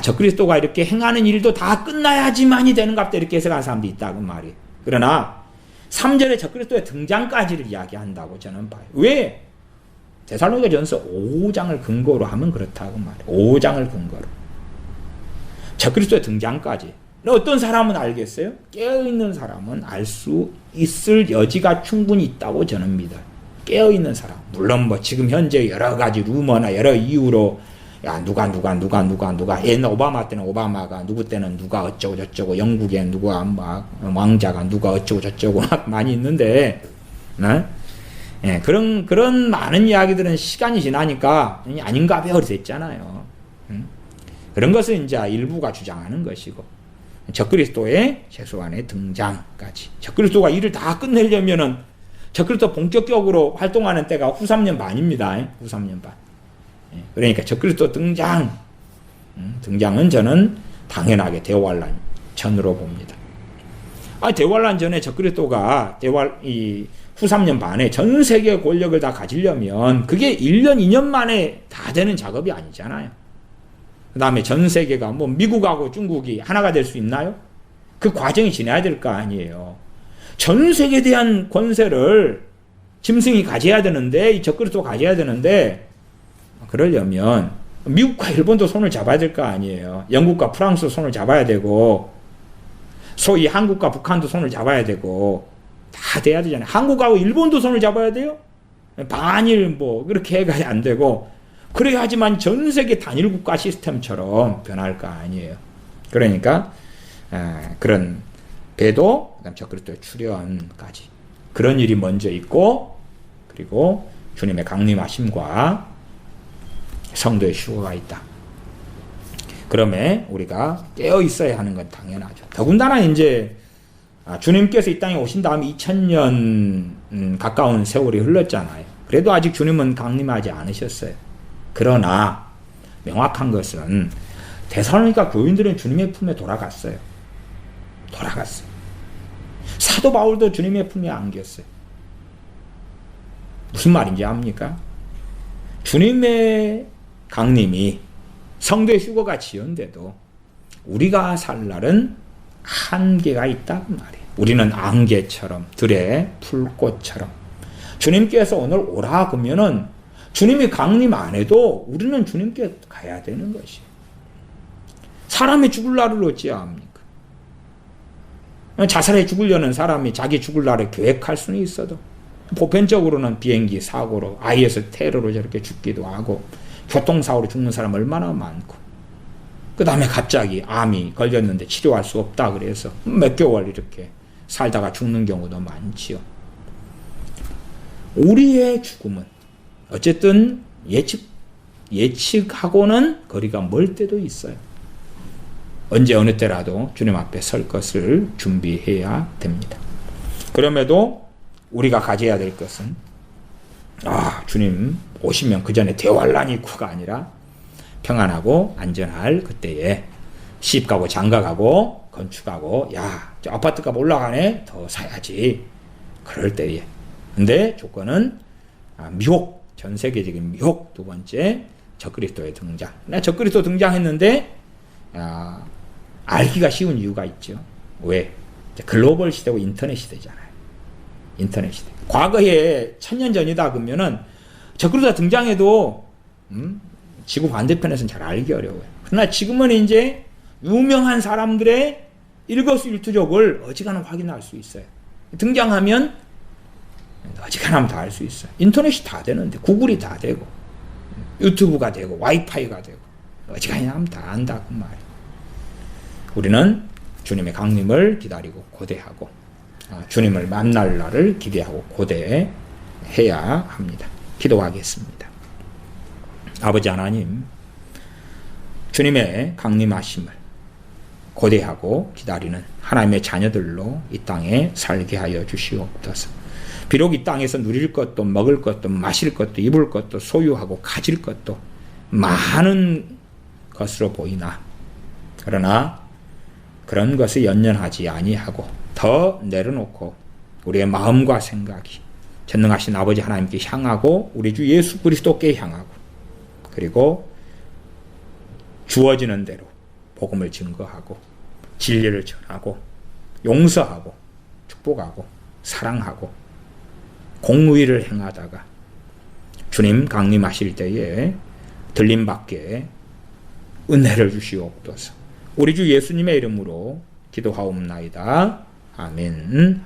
적그리스도가 이렇게 행하는 일도 다 끝나야지만이 되는갑다 이렇게 해석하는 사람도 있다고 말이에요. 그러나 3절에 적그리스도의 등장까지를 이야기한다고 저는 봐요. 왜? 데살로니가전서 5장을 근거로 하면 그렇다고 말이에요. 5장을 근거로. 적그리스도의 등장까지. 어떤 사람은 알겠어요? 깨어있는 사람은 알 수 있을 여지가 충분히 있다고 저는 믿어요. 깨어있는 사람. 물론 지금 현재 여러 가지 루머나 여러 이유로 누가 옛날 오바마 때는 오바마가 누구 때는 누가 어쩌고 저쩌고 영국엔 누가 왕자가 누가 어쩌고 저쩌고 막 많이 있는데 그런 많은 이야기들은 시간이 지나니까 아닌가 봐요 됐잖아요. 그런 것은 이제 일부가 주장하는 것이고 적그리스도의 최소한의 등장까지. 적그리스도가 일을 다 끝내려면은 적그리스도 본격적으로 활동하는 때가 후 3년 반입니다. 후 3년 반. 그러니까 적그리스도 등장은 저는 당연하게 대환란 전으로 봅니다. 대환란 전에 적그리스도가 후 3년 반에 전 세계 권력을 다 가지려면 그게 1년, 2년 만에 다 되는 작업이 아니잖아요. 그 다음에 전 세계가 미국하고 중국이 하나가 될 수 있나요? 그 과정이 지나야 될 거 아니에요. 전 세계에 대한 권세를 짐승이 가져야 되는데, 이 적그리스도가 가져야 되는데, 그러려면 미국과 일본도 손을 잡아야 될 거 아니에요. 영국과 프랑스도 손을 잡아야 되고, 소위 한국과 북한도 손을 잡아야 되고, 다 돼야 되잖아요. 한국하고 일본도 손을 잡아야 돼요? 반일 그렇게 해가 안 되고, 그래야지만 전 세계 단일 국가 시스템처럼 변할 거 아니에요. 그러니까 그런 배도, 그다음 적그리스도의 출현까지 그런 일이 먼저 있고 그리고 주님의 강림하심과 성도의 휴거가 있다. 그러면 우리가 깨어 있어야 하는 건 당연하죠. 더군다나 이제 주님께서 이 땅에 오신 다음에 2000년 가까운 세월이 흘렀잖아요. 그래도 아직 주님은 강림하지 않으셨어요. 그러나 명확한 것은 데살로니가 교인들은 주님의 품에 돌아갔어요. 사도 바울도 주님의 품에 안겼어요. 무슨 말인지 압니까? 주님의 강림이 성도의 휴거가 지연돼도 우리가 살 날은 한계가 있다 그 말이에요. 우리는 안개처럼 들의 풀꽃처럼 주님께서 오늘 오라 그러면은 주님이 강림 안 해도 우리는 주님께 가야 되는 것이에요. 사람이 죽을 날을 어찌 압니까? 자살해 죽으려는 사람이 자기 죽을 날을 계획할 수는 있어도 보편적으로는 비행기 사고로 IS 테러로 저렇게 죽기도 하고 교통사고로 죽는 사람 얼마나 많고 그 다음에 갑자기 암이 걸렸는데 치료할 수 없다 그래서 몇 개월 이렇게 살다가 죽는 경우도 많지요. 우리의 죽음은 어쨌든 예측하고는 거리가 멀 때도 있어요. 언제 어느 때라도 주님 앞에 설 것을 준비해야 됩니다. 그럼에도 우리가 가져야 될 것은 주님 오시면 그 전에 대환란이 있고가 아니라 평안하고 안전할 그때에 시집가고 장가가고 건축하고 저 아파트값 올라가네 더 사야지 그럴 때에. 근데 조건은 미혹, 전 세계적인 미혹. 두 번째 적그리스도의 등장. 적그리스도 등장했는데 알기가 쉬운 이유가 있죠. 왜? 글로벌 시대고 인터넷 시대잖아요. 인터넷 시대. 과거에 1000년 전이다 그러면은 적그리스도가 등장해도 지구 반대편에서는 잘 알기 어려워요. 그러나 지금은 이제 유명한 사람들의 일거수일투족을 어지간하면 확인할 수 있어요. 등장하면 어지간하면 다 알 수 있어요. 인터넷이 다 되는데 구글이 다 되고 유튜브가 되고 와이파이가 되고 어지간하면 다 안다 그 말이에요. 우리는 주님의 강림을 기다리고 고대하고 주님을 만날 날을 기대하고 고대해야 합니다. 기도하겠습니다. 아버지 하나님, 주님의 강림하심을 고대하고 기다리는 하나님의 자녀들로 이 땅에 살게 하여 주시옵소서. 비록 이 땅에서 누릴 것도 먹을 것도 마실 것도 입을 것도 소유하고 가질 것도 많은 것으로 보이나 그러나 그런 것을 연연하지 아니하고 더 내려놓고 우리의 마음과 생각이 전능하신 아버지 하나님께 향하고 우리 주 예수 그리스도께 향하고 그리고 주어지는 대로 복음을 증거하고 진리를 전하고 용서하고 축복하고 사랑하고 공의를 행하다가 주님 강림하실 때에 들림받게 은혜를 주시옵소서. 우리 주 예수님의 이름으로 기도하옵나이다. 아멘.